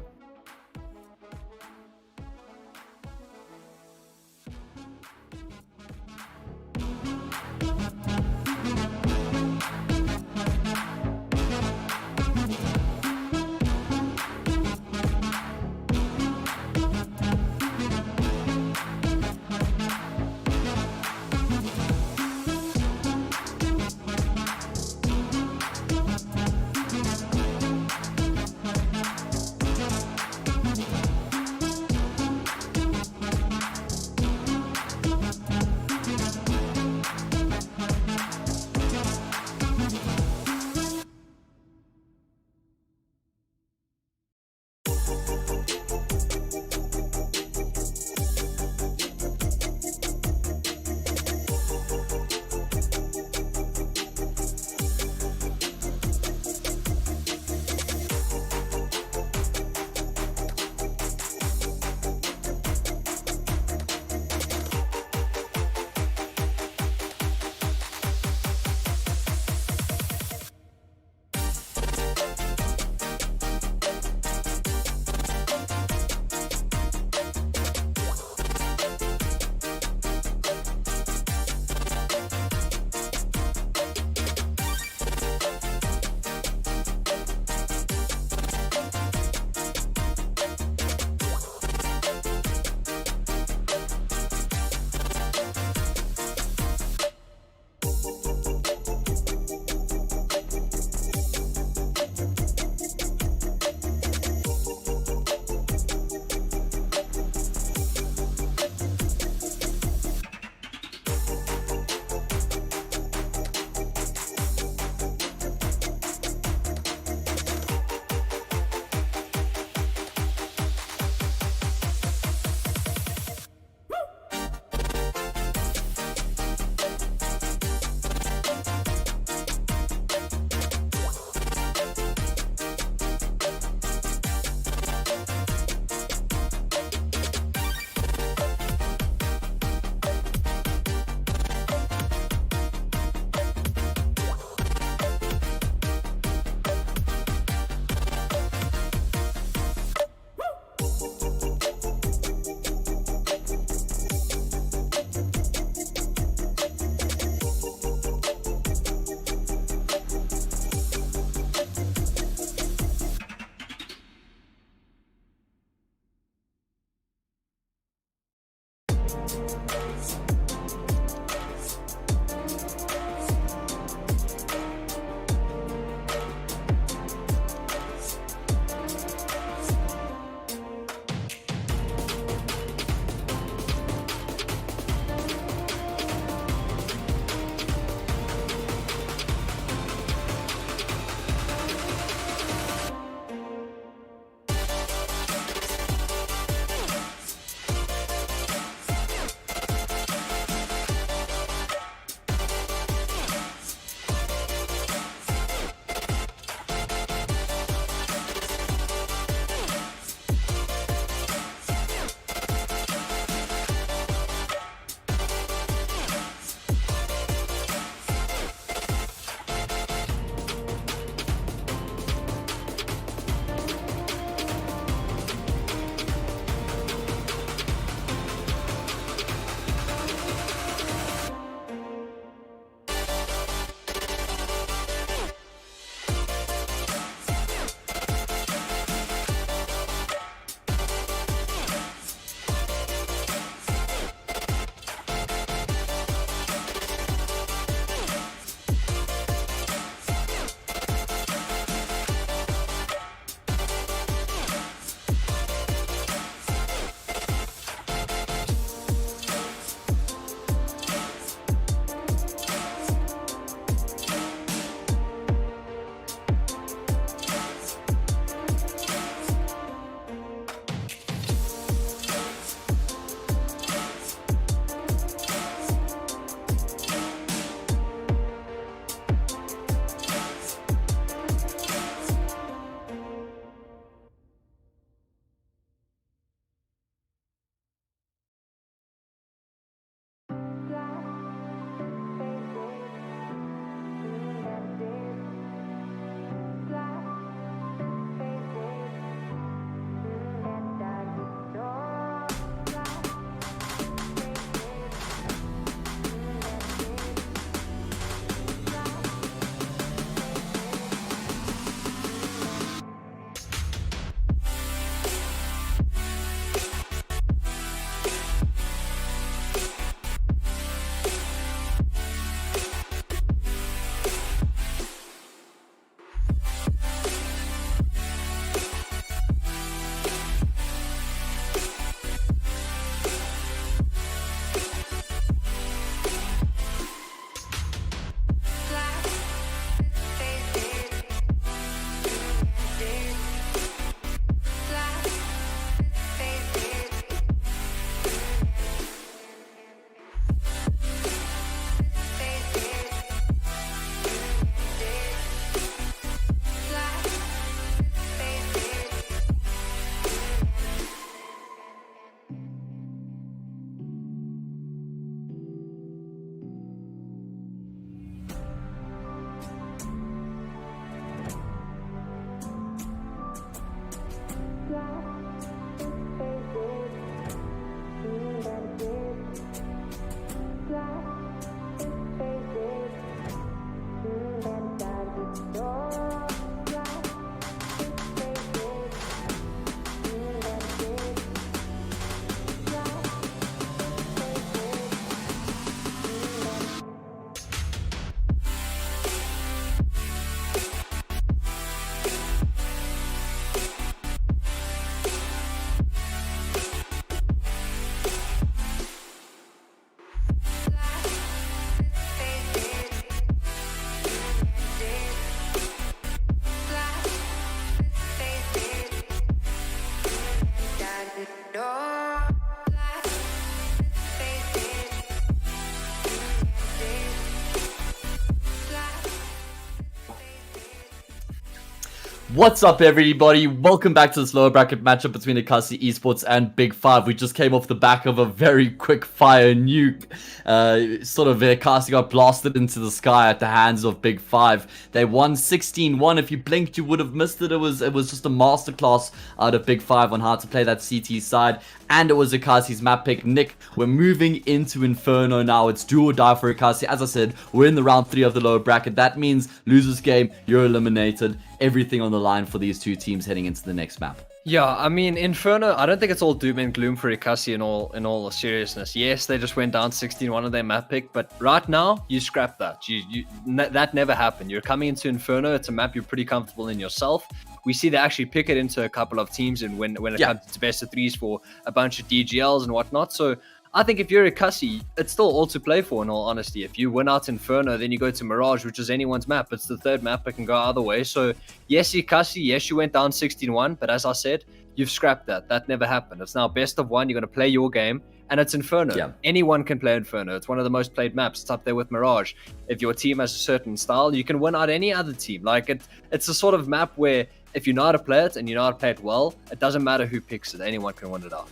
What's up, everybody? Welcome back to this lower bracket matchup between Ekasi Esports and Big 5. We just came off the back of a very quick fire nuke. Ekasi got blasted into the sky at the hands of Big 5. They won 16-1. If you blinked, you would have missed it. It was just a masterclass out of Big 5 on how to play that CT side. And it was Ekasi's map pick. Nick, we're moving into Inferno now. It's do or die for Ekasi. As I said, we're in the round 3 of the lower bracket. That means losers game, you're eliminated. Everything on the line for these two teams heading into the next map. Yeah, I mean, Inferno, I don't think it's all doom and gloom for Ekasi in all seriousness. Yes, they just went down 16-1 on their map pick, but right now, you scrap that. That never happened. You're coming into Inferno, it's a map you're pretty comfortable in yourself. We see they actually pick it into a couple of teams and when it comes to best of threes for a bunch of DGLs and whatnot. So I think if you're Ekasi, it's still all to play for, in all honesty. If you win out Inferno, then you go to Mirage, which is anyone's map. It's the third map that can go either way. So yes, Ekasi, yes, you went down 16-1, but as I said, you've scrapped that. That never happened. It's now best of one. You're going to play your game, and it's Inferno. Yeah. Anyone can play Inferno. It's one of the most played maps. It's up there with Mirage. If your team has a certain style, you can win out any other team. Like it's a sort of map where if you know how to play it and you know how to play it well, it doesn't matter who picks it. Anyone can win it out.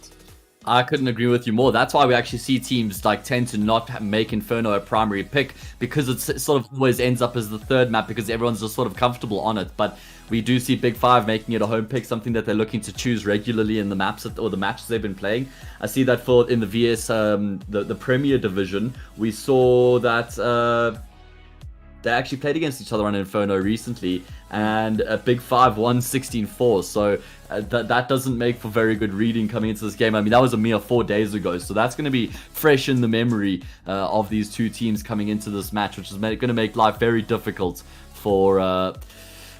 I couldn't agree with you more. That's why we actually see teams tend to not make Inferno a primary pick, because it sort of always ends up as the third map because everyone's just sort of comfortable on it. But we do see Big 5 making it a home pick, something that they're looking to choose regularly in the maps or the matches they've been playing. I see that in the VS, the Premier Division, we saw that they actually played against each other on Inferno recently, and Big 5 won 16-4. So that doesn't make for very good reading coming into this game. I mean, that was a mere 4 days ago, so that's going to be fresh in the memory of these two teams coming into this match, which is going to make life very difficult for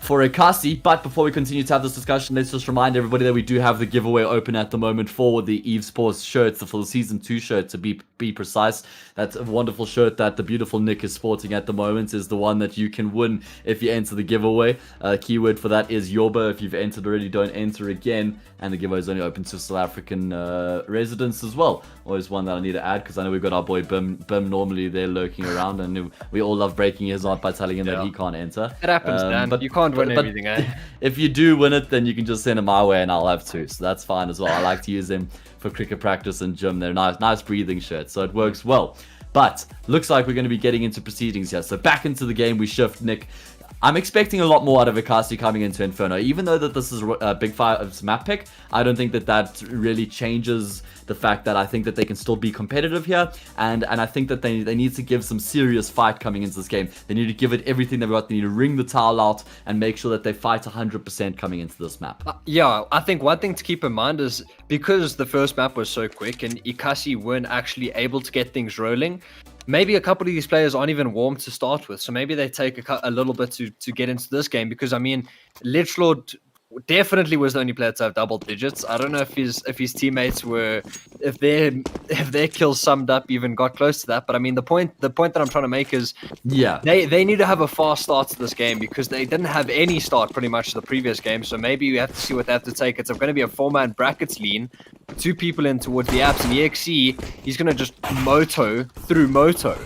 Ekasi. But before we continue to have this discussion, let's just remind everybody that we do have the giveaway open at the moment for the Evesports shirts, the full Season 2 shirt to be precise. That's a wonderful shirt that the beautiful Nick is sporting at the moment, is the one that you can win if you enter the giveaway. Keyword for that is Yoba. If you've entered already, don't enter again. And the giveaway is only open to South African residents as well. Always one that I need to add, because I know we've got our boy Bim normally there lurking around, and we all love breaking his heart by telling him that he can't enter. It happens, Dan. But you can't win everything, eh? If you do win it, then you can just send them my way and I'll have two. So that's fine as well. I like to use them for cricket practice and gym. They're nice breathing shirts, so it works well. But looks like we're going to be getting into proceedings here. So back into the game we shift, Nick. I'm expecting a lot more out of Ekasi coming into Inferno. Even though that this is a Big 5's map pick, I don't think that really changes the fact that I think that they can still be competitive here. And I think that they need to give some serious fight coming into this game. They need to give it everything they've got. They need to wring the towel out and make sure that they fight 100% coming into this map. Yeah, I think one thing to keep in mind is because the first map was so quick and Ekasi weren't actually able to get things rolling, maybe a couple of these players aren't even warm to start with, so maybe they take a little bit to get into this game, because I mean, Lichlord definitely was the only player to have double digits. I don't know if his teammates were, if their kills summed up even got close to that, but I mean the point that I'm trying to make is, yeah, they need to have a fast start to this game, because they didn't have any start pretty much to the previous game. So maybe you have to see what they have to take. It's going to be a 4-man brackets lean, 2 people in towards the apps, and EXE, he's going to just moto through moto.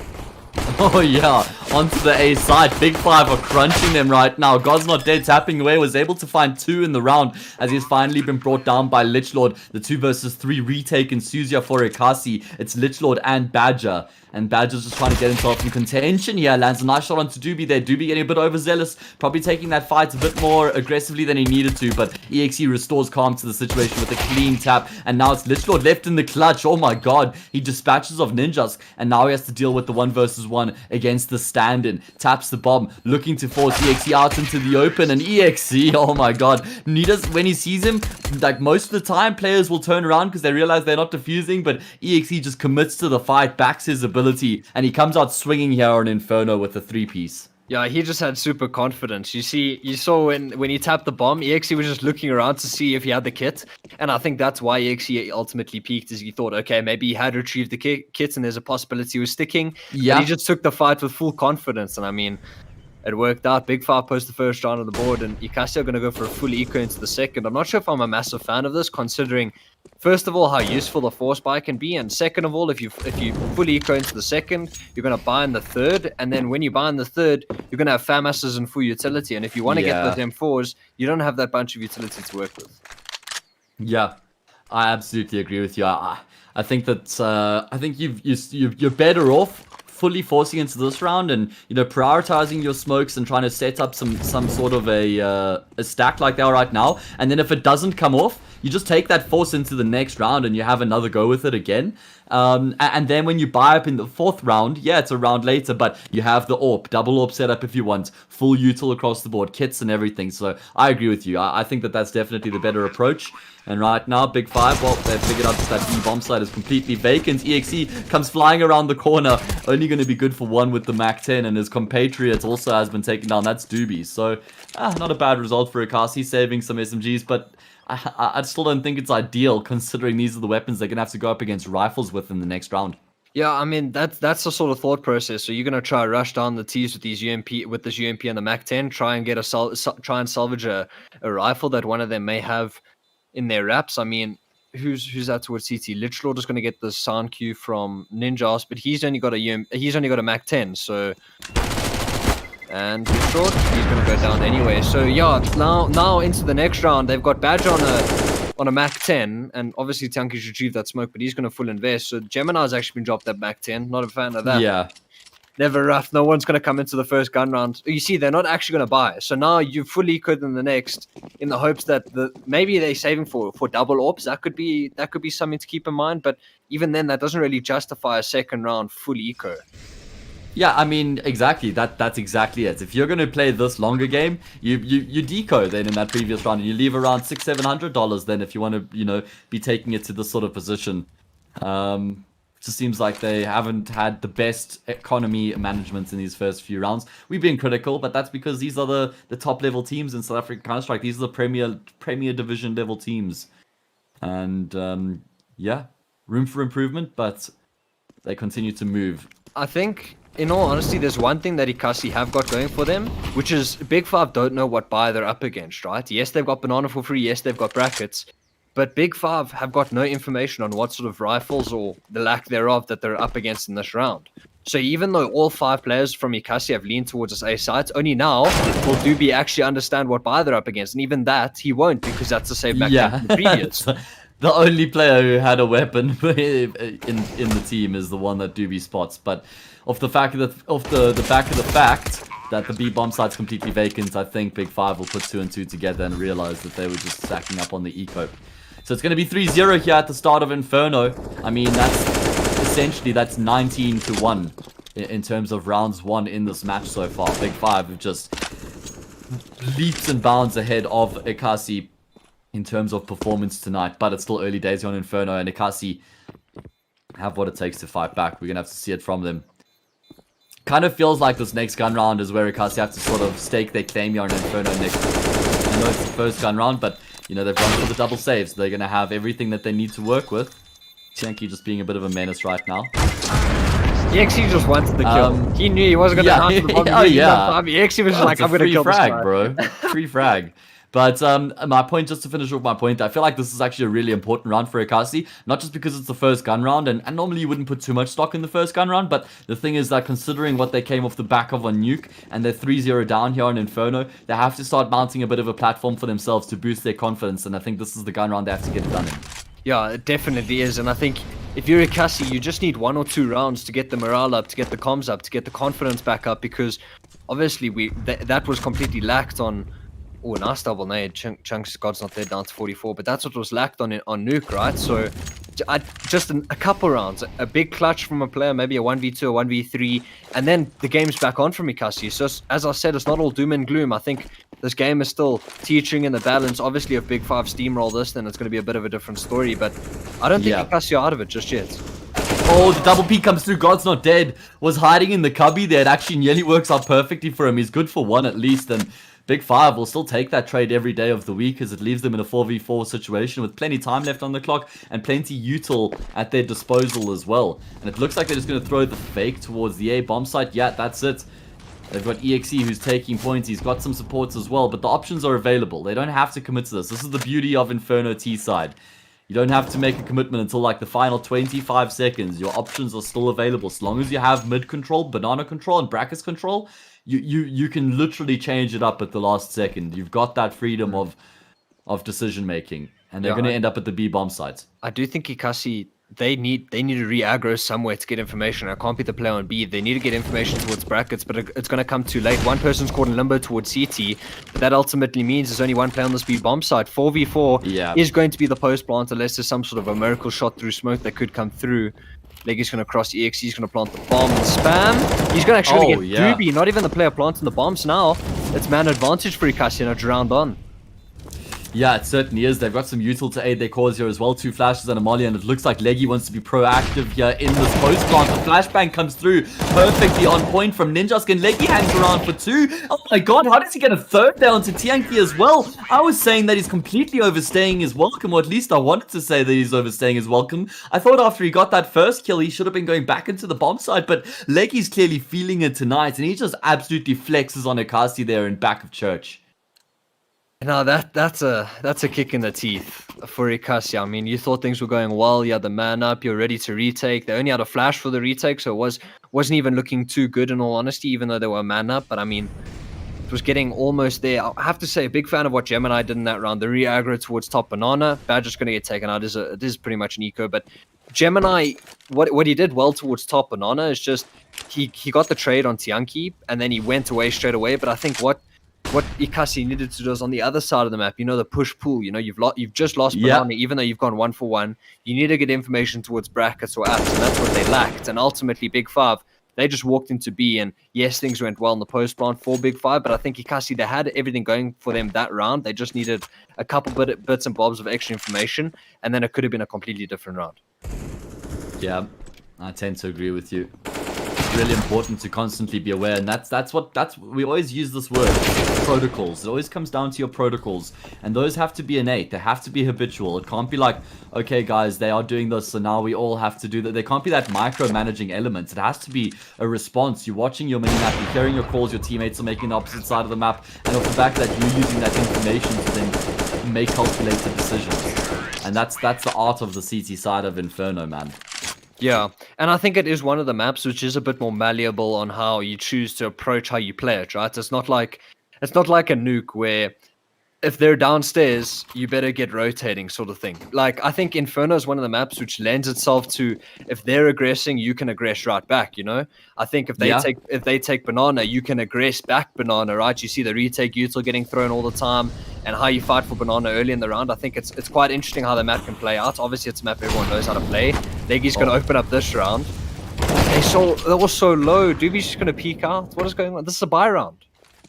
Oh yeah, onto the A side. Big 5 are crunching them right now. God's Not Dead tapping away, was able to find 2 in the round as he's finally been brought down by Lichlord. The 2 versus 3 retake ensues here for Ekasi. It's Lichlord and Badger. And Badger's just trying to get himself in contention here. Lands a nice shot onto Doobie there. Doobie getting a bit overzealous. Probably taking that fight a bit more aggressively than he needed to. But EXE restores calm to the situation with a clean tap. And now it's Lichlord left in the clutch. Oh my god. He dispatches of Ninjas. And now he has to deal with the 1 versus 1 against the stand-in. Taps the bomb. Looking to force EXE out into the open. And EXE, oh my god. Nidas, when he sees him, like most of the time, players will turn around because they realize they're not defusing. But EXE just commits to the fight. Backs his ability. And he comes out swinging here on Inferno with a 3-piece. Yeah, he just had super confidence. You saw when he tapped the bomb, EXE was just looking around to see if he had the kit. And I think that's why EXE ultimately peaked, is he thought, okay, maybe he had retrieved the kit and there's a possibility he was sticking. Yeah. And he just took the fight with full confidence. And I mean, it worked out. Big 5 post the first round on the board, and Ekasi are going to go for a full eco into the second. I'm not sure if I'm a massive fan of this, considering first of all, how useful the force buy can be, and second of all, if you fully eco into the second, you're going to buy in the third, and then when you buy in the third, you're going to have FAMASs and full utility, and if you want to get those M4s, you don't have that bunch of utility to work with. Yeah, I absolutely agree with you. I think that I think you're better off fully forcing into this round and prioritizing your smokes and trying to set up some sort of a stack like they are right now, and then if it doesn't come off, you just take that force into the next round and you have another go with it again. And then when you buy up in the fourth round, yeah, it's a round later, but you have the AWP, double AWP setup if you want, full util across the board, kits and everything. So I agree with you. I think that that's definitely the better approach. And right now, Big 5, well, they've figured out that B bomb site is completely vacant. EXE comes flying around the corner, only going to be good for one with the Mac 10, and his compatriot also has been taken down. That's Doobie. So, not a bad result for Ekasi, saving some SMGs, but I still don't think it's ideal considering these are the weapons they're going to have to go up against rifles with in the next round. Yeah, I mean that's the sort of thought process. So you're gonna try rush down the T's with these this UMP and the Mac 10, try and get try and salvage a rifle that one of them may have in their wraps. I mean, who's that towards CT? Lichlord is gonna get the sound cue from Ninjas, but he's only got a Mac 10, so. And Lichlord, he's gonna go down anyway. So yeah, now into the next round, they've got Badge on a Mac 10, and obviously Tanky's retrieved that smoke, but he's going to full invest. So Gemini's actually been dropped that Mac 10. Not a fan of that. Yeah. Never rough. No one's going to come into the first gun round. You see, they're not actually going to buy. So now you fully ecoed in the next, in the hopes that maybe they're saving for double AWPs. That could be something to keep in mind. But even then, that doesn't really justify a second round full eco. Yeah, I mean, exactly. That's exactly it. If you're going to play this longer game, you deco then in that previous round, and you leave around $600-700 then if you want to, be taking it to this sort of position. Just seems like they haven't had the best economy management in these first few rounds. We've been critical, but that's because these are the top level teams in South African Counter-Strike. These are the premier division level teams. And yeah, room for improvement, but they continue to move. I think, in all honesty, there's one thing that Ekasi have got going for them, which is Big 5 don't know what buy they're up against, right? Yes, they've got Banana for free. Yes, they've got brackets. But Big 5 have got no information on what sort of rifles or the lack thereof that they're up against in this round. So even though all 5 players from Ekasi have leaned towards this A site, only now will Doobie actually understand what buy they're up against. And even that, he won't, because that's the same back from the previous. The only player who had a weapon in the team is the one that Doobie spots. But off the back of the fact that the B bomb site's completely vacant, I think Big 5 will put 2 and 2 together and realize that they were just stacking up on the eco. So it's going to be 3-0 here at the start of Inferno. I mean, that's 19-1 in terms of rounds won in this match so far. Big 5 have just leaps and bounds ahead of Ekasi in terms of performance tonight, but it's still early days on Inferno, and Ekasi have what it takes to fight back. We're going to have to see it from them. Kind of feels like this next gun round is where Ekasi have to sort of stake their claim here on Inferno next. I know it's the first gun round, but, they've run for the double saves. They're going to have everything that they need to work with. Tianki just being a bit of a menace right now. EXE just wanted the kill. He knew he wasn't going to answer the bomb. Oh, yeah. EXE was just like, I'm going to kill this guy. Bro. Free frag. But my point, just to finish off my point, I feel like this is actually a really important round for Ekasi. Not just because it's the first gun round, and normally you wouldn't put too much stock in the first gun round, but the thing is that considering what they came off the back of on Nuke, and they're 3-0 down here on Inferno, they have to start mounting a bit of a platform for themselves to boost their confidence, and I think this is the gun round they have to get it done in. Yeah, it definitely is, and I think if you're Ekasi, you just need 1 or 2 rounds to get the morale up, to get the comms up, to get the confidence back up, because obviously that was completely lacked on... Oh, nice double nade. Chunks God's not there, down to 44, but that's what was lacked on Nuke, right? So just a couple rounds, a big clutch from a player, maybe a 1v2 or 1v3, and then the game's back on from Ekasi. So as I said, it's not all doom and gloom. I think this game is still teetering in the balance. Obviously, if Big 5 steamroll this, then it's going to be a bit of a different story, but I don't think Ekasi are out of it just yet. Oh, the double peek comes through. God's not dead. Was hiding in the cubby there. It actually nearly works out perfectly for him. He's good for 1 at least, and Big 5 will still take that trade every day of the week as it leaves them in a 4v4 situation with plenty time left on the clock and plenty util at their disposal as well. And it looks like they're just going to throw the fake towards the A bomb site. Yeah, that's it. They've got EXE who's taking points. He's got some supports as well, but the options are available. They don't have to commit to this. This is the beauty of Inferno T side. You don't have to make a commitment until like the final 25 seconds. Your options are still available. So long as you have mid control, banana control, and brackets control, you can literally change it up at the last second. You've got that freedom of decision making. And they're going to end up at the B bomb site. I do think Ekasi, they need to re-aggro somewhere to get information. I can't be the player on B. They need to get information towards brackets, but it's going to come too late. One person's caught in limbo towards CT, but that ultimately means there's only one player on this B bomb site. 4v4 is going to be the post plant unless there's some sort of a miracle shot through smoke that could come through. Leggie's going to cross EX, he's going to plant the bomb and spam. He's going to actually get Doobie, not even the player planting the bombs now. It's man advantage for Ekasi and it's round on. Yeah, it certainly is. They've got some util to aid their cause here as well. 2 flashes and a molly, and it looks like Leggy wants to be proactive here in this post plant. The flashbang comes through perfectly on point from Ninjask, Leggy hangs around for 2. Oh my god, how does he get a third there onto Tianki as well? I was saying that he's completely overstaying his welcome, or at least I wanted to say that he's overstaying his welcome. I thought after he got that first kill, he should have been going back into the bomb site, but Leggy's clearly feeling it tonight, and he just absolutely flexes on Ekasi there in back of church. No, that's a kick in the teeth for Ekasi. I mean, you thought things were going well. You had the man up. You're ready to retake. They only had a flash for the retake, so it wasn't even looking too good in all honesty, even though they were man up. But I mean, it was getting almost there. I have to say, a big fan of what Gemini did in that round. The re-aggro towards top banana. Badger's going to get taken out. It is pretty much an eco, but Gemini, what he did well towards top banana is just he got the trade on Tianki, and then he went away straight away. But I think what Ekasi needed to do is on the other side of the map, the push-pull, you've just lost banana, even though you've gone 1-for-1. You need to get information towards brackets or apps, and that's what they lacked. And ultimately, Big Five, they just walked into B, and yes, things went well in the post plant for Big Five, but I think Ekasi, they had everything going for them that round. They just needed a couple bits and bobs of extra information, and then it could have been a completely different round. Yeah, I tend to agree with you. Really important to constantly be aware, and that's we always use this word, protocols. It always comes down to your protocols, and those have to be innate. They have to be habitual. It can't be like, okay guys, they are doing this, so now we all have to do that. There can't be that micromanaging element. It has to be a response. You're watching your mini-map, you're hearing your calls, your teammates are making the opposite side of the map, and off the back of that, you're using that information to then make calculated decisions. And that's the art of the CT side of Inferno, man. Yeah, and I think it is one of the maps which is a bit more malleable on how you choose to approach how you play it, right? It's not like a nuke where if they're downstairs, you better get rotating sort of thing. Like, I think Inferno is one of the maps which lends itself to, if they're aggressing, you can aggress right back, I think if they take banana, you can aggress back banana, right? You see the retake util getting thrown all the time, and how you fight for banana early in the round. I think it's quite interesting how the map can play out. Obviously, it's a map everyone knows how to play. Leggy's going to open up this round. That was so low. Doobie's just going to peek out. What is going on? This is a buy round.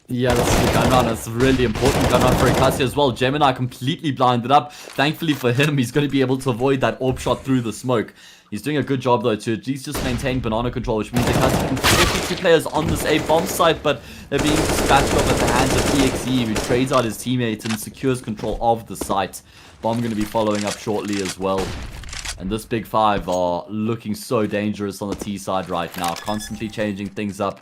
Yeah, this is the gun round. It's a really important gun round for Ekasi as well. Gemini completely blinded up. Thankfully for him, he's going to be able to avoid that orb shot through the smoke. He's doing a good job though to at least just maintain banana control, which means Ekasi can 52 players on this A bomb site, but they're being dispatched off at the hands of EXE, who trades out his teammates and secures control of the site. Bomb going to be following up shortly as well. And this Big Five are looking so dangerous on the T side right now, constantly changing things up,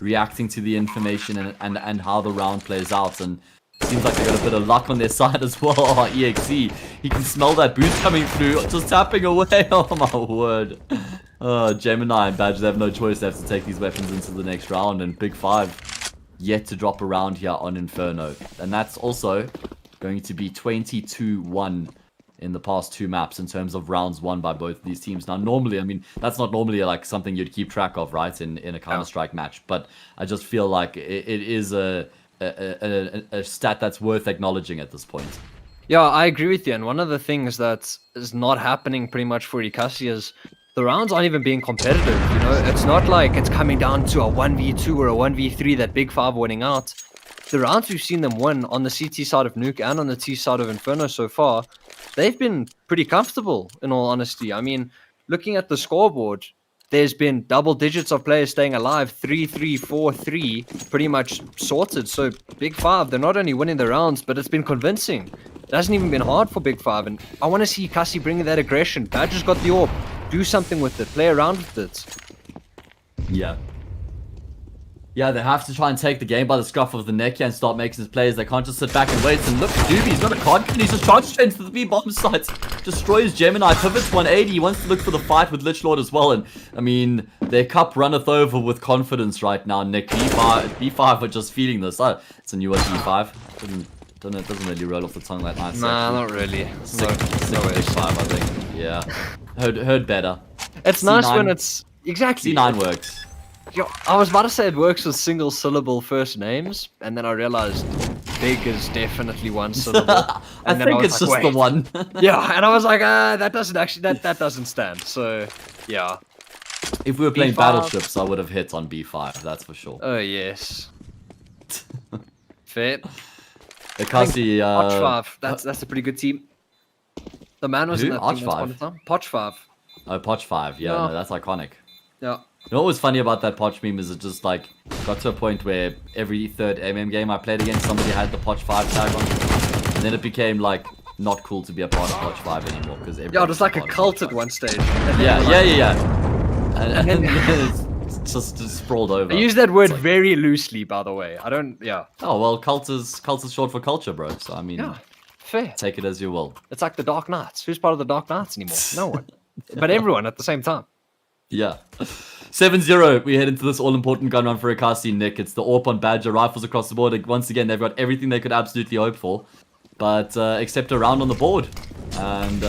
reacting to the information and how the round plays out, and seems like they got a bit of luck on their side as well. EXE, he can smell that boost coming through, just tapping away. Oh my word. Gemini and Badger, they have no choice. They have to take these weapons into the next round, and Big Five yet to drop a round here on Inferno, and that's also going to be 22-1 in the past 2 maps in terms of rounds won by both of these teams. Now, normally, I mean, that's not normally like something you'd keep track of, right, in a Counter-Strike match, but I just feel like it is a stat that's worth acknowledging at this point. Yeah, I agree with you, and one of the things that is not happening pretty much for Ekasi is the rounds aren't even being competitive, It's not like it's coming down to a 1v2 or a 1v3 that Big Five winning out. The rounds we've seen them win on the CT side of Nuke and on the T side of Inferno so far, they've been pretty comfortable, in all honesty. I mean, looking at the scoreboard, there's been double digits of players staying alive, 3-3, 4-3, pretty much sorted. So Big Five, they're not only winning the rounds, but it's been convincing. It hasn't even been hard for Big Five, and I want to see Ekasi bringing that aggression. Badger's got the orb. Do something with it. Play around with it. Yeah. Yeah, they have to try and take the game by the scruff of the neck here and start making his plays. They can't just sit back and wait. And look, Doobie, he's got a card and he's just charged straight into the B bomb site. Destroys Gemini, pivots 180. He wants to look for the fight with Lich Lord as well. And I mean, their cup runneth over with confidence right now, Nick. B5 are just feeling this. Oh, it's a newer B5. It doesn't really roll off the tongue like nice. Nah, not really. Sick B5, I think. Yeah. Heard better. It's C9. nice when it's exactly C9 works. Yo, I was about to say it works with single syllable first names, and then I realized big is definitely one syllable. I think it's just the one. Yeah, and I was like, that doesn't actually that doesn't stand. So yeah. If we were playing B5. battleships, I would have hit on B5. That's for sure. Oh yes. Fair. Ekasi, Poch 5. That's a pretty good team. The man was Who? in that Arch team once 5? upon a time. Poch 5. Oh, Poch 5. Yeah, Yeah. no, that's iconic. Yeah. You know what was funny about that Poch meme is it just like got to a point where every third MM game I played against, somebody had the Poch 5 tag on. And then it became like not cool to be a part of Poch 5 anymore because Yeah, it was like a cult at one stage. Yeah. And then it's just sprawled over. I use that word very loosely, by the way. I don't. Yeah. Oh well, cult is short for culture, bro. So I mean, Yeah. Fair. take it as you will. It's like the Dark Knights. Who's part of the Dark Knights anymore? No one. But everyone at the same time. Yeah. 7-0. We head into this all-important gun run for Ekasi, Nick. It's the AWP on Badger, rifles across the board. Once again, they've got everything they could absolutely hope for. But except a round on the board. And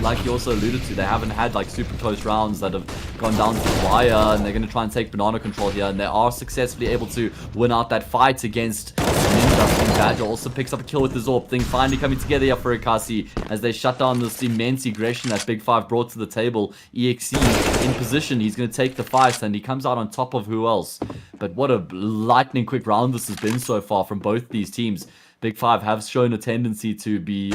like you also alluded to, they haven't had like super close rounds that have gone down to the wire. And they're going to try and take banana control here. And they are successfully able to win out that fight against Ninja. And Badger also picks up a kill with his AWP. Thing finally coming together here for Ekasi as they shut down this immense aggression that Big 5 brought to the table. EXE in position. He's going to take the fight and he comes out on top of who else. But what a lightning quick round this has been so far from both these teams. Big 5 have shown a tendency to be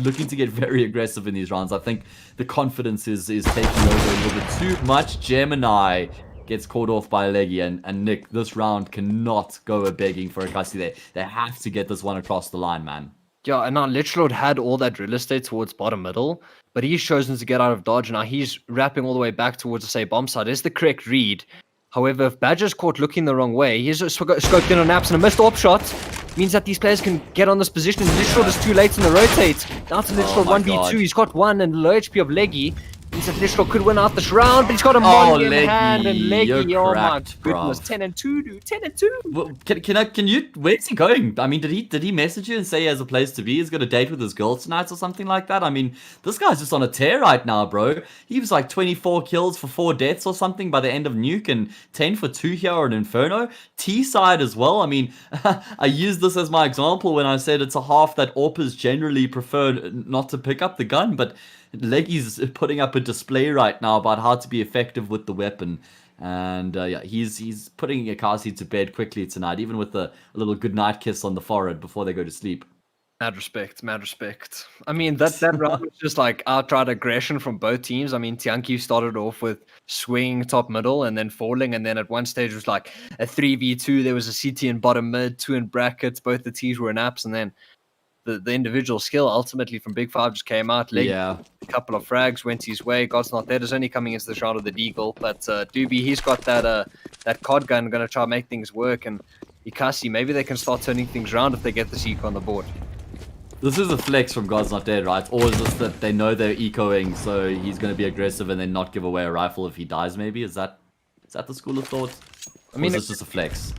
looking to get very aggressive in these rounds. I think the confidence is taking over a little bit too much. Gemini gets caught off by Leggy, and Nick, this round cannot go a begging for Ekasi. They have to get this one across the line, man. Yeah, and now Lichlord had all that real estate towards bottom middle, but he's chosen to get out of dodge. Now he's wrapping all the way back towards the, say, bomb side. It's the correct read. However, if Badger's caught looking the wrong way, he's scoped in on naps and a missed AWP shot. Means that these players can get on this position. And Lichlord is too late in the rotate. Now to Lichlord 1v2. He's got 1 and low HP of Leggy. Means that Lichlord could win out this round, but he's got a Molly in hand. And Leggy, oh my goodness, 10 and 2, dude. 10 and 2. Well, can you? Where's he going? I mean, did he message you and say he has a place to be? He's got a date with his girl tonight or something like that? I mean, this guy's just on a tear right now, bro. He was like 24 kills for 4 deaths or something by the end of Nuke and 10 for 2 here on Inferno. T-side as well. I mean, I used this as my example when I said it's a half that AWPers generally prefer not to pick up the gun, but Leggy's putting up a display right now about how to be effective with the weapon. And yeah, he's putting Ekasi to bed quickly tonight, even with a little goodnight kiss on the forehead before they go to sleep. Mad respect, mad respect. I mean, that round was just like outright aggression from both teams. I mean, Tianqi started off with swinging top middle and then falling, and then at one stage it was like a 3v2. There was a CT in bottom mid, 2 in brackets. Both the T's were in apps, and then the individual skill ultimately from Big 5 just came out. Yeah. A couple of frags went his way. God's not dead is only coming into the round of the Deagle, but Doobie, he's got that cod gun, going to try and make things work. And Ekasi, maybe they can start turning things around if they get this eco on the board. This is a flex from God's Not Dead, right? Or is this that they know they're ecoing, so he's going to be aggressive and then not give away a rifle if he dies, maybe? Is that the school of thought? I mean, or is this just a flex?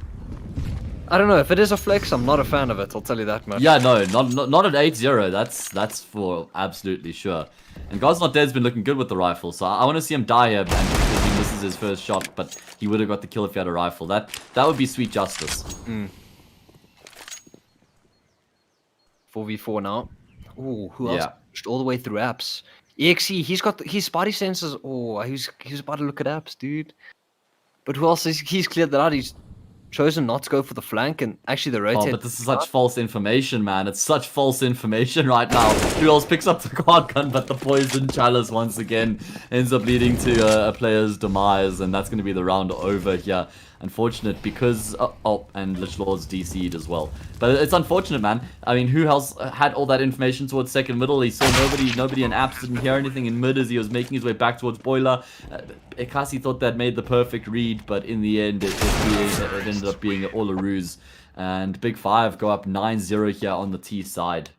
I don't know. If it is a flex, I'm not a fan of it. I'll tell you that much. Yeah, no, not at 8-0. That's for absolutely sure. And God's Not Dead's been looking good with the rifle, so I want to see him die here, and because he misses his first shot, but he would have got the kill if he had a rifle. That would be sweet justice. 4v4 now. Ooh, who else? Yeah. Pushed all the way through apps. EXE, he's got his body sensors. Oh, he was about to look at apps, dude. But who else? He's cleared that out. He's chosen not to go for the flank and actually the rotate. Oh, but this is such false information, man. It's such false information right now. Who else picks up the quad gun, but the poison chalice once again ends up leading to a player's demise, and that's going to be the round over here. unfortunate because and Lich Lord's DC'd as well. But it's unfortunate, man. I mean, who else had all that information towards second middle? He saw nobody in apps, didn't hear anything in mid as he was making his way back towards boiler. Ekasi thought that made the perfect read, but in the end it ended up being all a ruse. And Big 5 go up 9-0 here on the T side.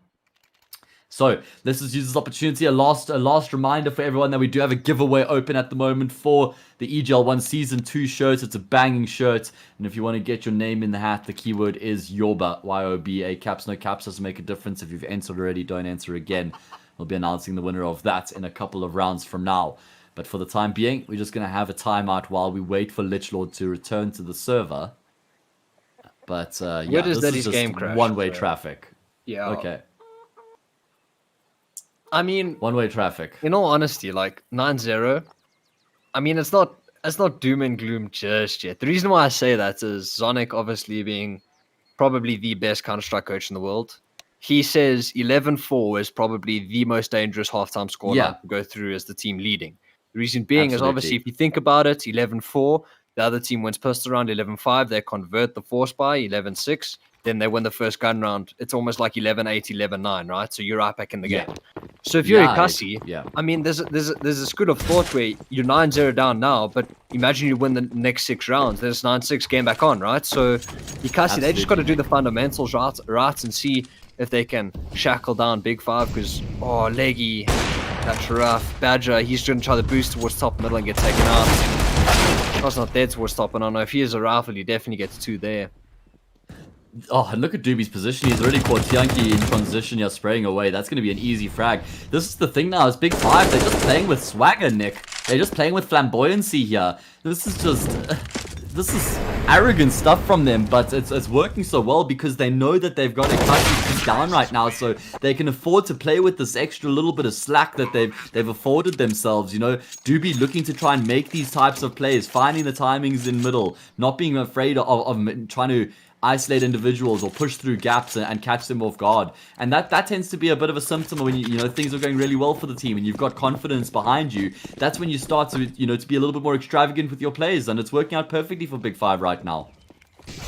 So let's just use this opportunity. A last reminder for everyone that we do have a giveaway open at the moment for the EGL 1 Season 2 shirt. It's a banging shirt. And if you want to get your name in the hat, the keyword is Yoba, Y-O-B-A. Caps, no caps, doesn't make a difference. If you've entered already, don't enter again. We'll be announcing the winner of that in a couple of rounds from now. But for the time being, we're just going to have a timeout while we wait for Lich Lord to return to the server. But yeah, this is just one-way traffic. Yeah. Okay. I mean, one-way traffic. In all honesty, like 9-0, I mean, it's not doom and gloom just yet. The reason why I say that is Zonic obviously being probably the best Counter-Strike coach in the world. He says 11-4 is probably the most dangerous halftime scoreline to go through as the team leading. The reason being is obviously if you think about it, 11-4, the other team wins pistol round 11-5, they convert the force by 11-6, then they win the first gun round. It's almost like 11-8, 11-9, right? So you're right back in the game. So if you're Ekasi, I mean, there's a school of thought where you're 9-0 down now, but imagine you win the next 6 rounds, then it's 9-6, game back on, right? So Ekasi, they just got to do the fundamentals right and see if they can shackle down Big 5 because, Leggy, that's rough. Badger, he's going to try the boost towards top middle and get taken out. That's not dead towards top, and I know if he is a rifle, he definitely gets 2 there. Oh, and look at Doobie's position. He's already caught Tianki in transition here, spraying away. That's going to be an easy frag. This is the thing now. It's Big 5. They're just playing with swagger, Nick. They're just playing with flamboyancy here. This is just... this is arrogant stuff from them, but it's working so well because they know that they've got Ekasi down right now, so they can afford to play with this extra little bit of slack that they've afforded themselves. You know, Doobie looking to try and make these types of plays, finding the timings in middle, not being afraid of trying to isolate individuals or push through gaps and catch them off guard. And that tends to be a bit of a symptom when you know things are going really well for the team and you've got confidence behind you. That's when you start to to be a little bit more extravagant with your plays, and it's working out perfectly for Big 5 right now.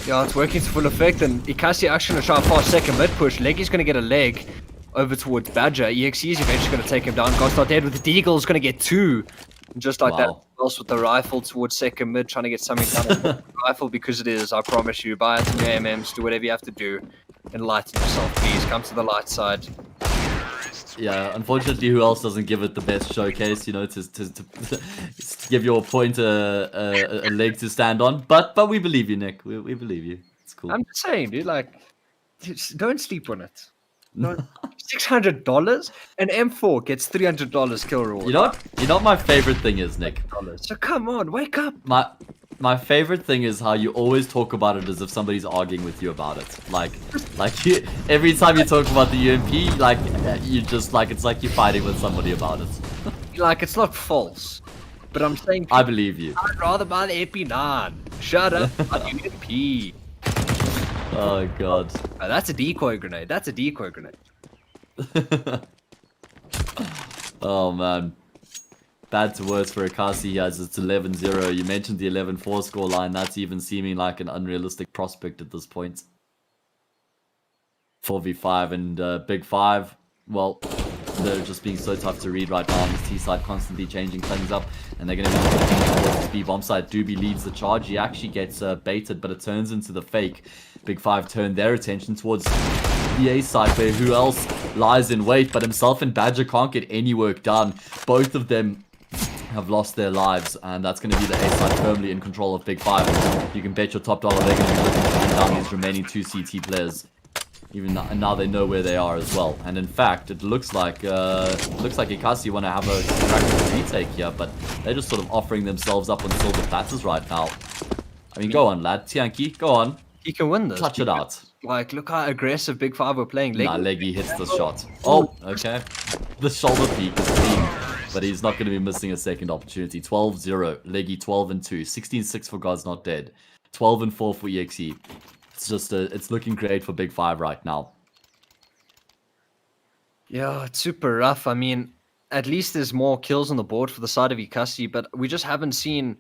Yeah, it's working to full effect, and Ekasi actually going to try and pass second mid push. Leggy's going to get a leg over towards Badger. EXE is eventually going to take him down. God's not dead with the Deagle, is going to get 2. Just like that, else with the rifle towards second mid, trying to get something done with the rifle because it is, I promise you, buy it some AMMs, do whatever you have to do, enlighten yourself, please. Come to the light side. Yeah, unfortunately, who else doesn't give it the best showcase, to give your point a leg to stand on? But we believe you, Nick. We believe you. It's cool. I'm just saying, dude, like, don't sleep on it. No, $600? An M4 gets $300 kill reward. You know what my favorite thing is, Nick? So come on, wake up. My favorite thing is how you always talk about it as if somebody's arguing with you about it. Like every time you talk about the UMP, like you just like it's like you're fighting with somebody about it. Like it's not false, but I'm saying I believe you. I'd rather buy the AP9. Shut up, UMP. Oh god. Oh, that's a decoy grenade. That's a decoy grenade. Oh man. Bad to worse for Ekasi as it's 11-0. You mentioned the 11-4 scoreline. That's even seeming like an unrealistic prospect at this point. 4v5 and Big 5. Well, they're just being so tough to read right now on this T side, constantly changing things up, and they're going to be looking towards the B bomb side. Doobie leads the charge. He actually gets baited, but it turns into the fake. Big 5 turn their attention towards the A side, where who else lies in wait, but himself and Badger can't get any work done. Both of them have lost their lives, and that's going to be the A side firmly in control of Big 5. You can bet your top dollar they're going to be looking to bring down these remaining 2 CT players. Even now they know where they are as well. And in fact, it looks like Ekasi want to have a distracted retake here, but they're just sort of offering themselves up on silver platters right now. I mean, go on, lad. Tianki, go on. He can win this. Clutch it out. Like, look how aggressive Big 5 are playing. Leggy. Nah, Leggy hits the shot. Oh, okay. The shoulder peak is clean, but he's not going to be missing a second opportunity. 12-0. Leggy 12-2. 16-6 for God's Not Dead. 12-4 for EXE. It's just it's looking great for Big 5 right now. Yeah, it's super rough. I mean, at least there's more kills on the board for the side of Ekasi, but we just haven't seen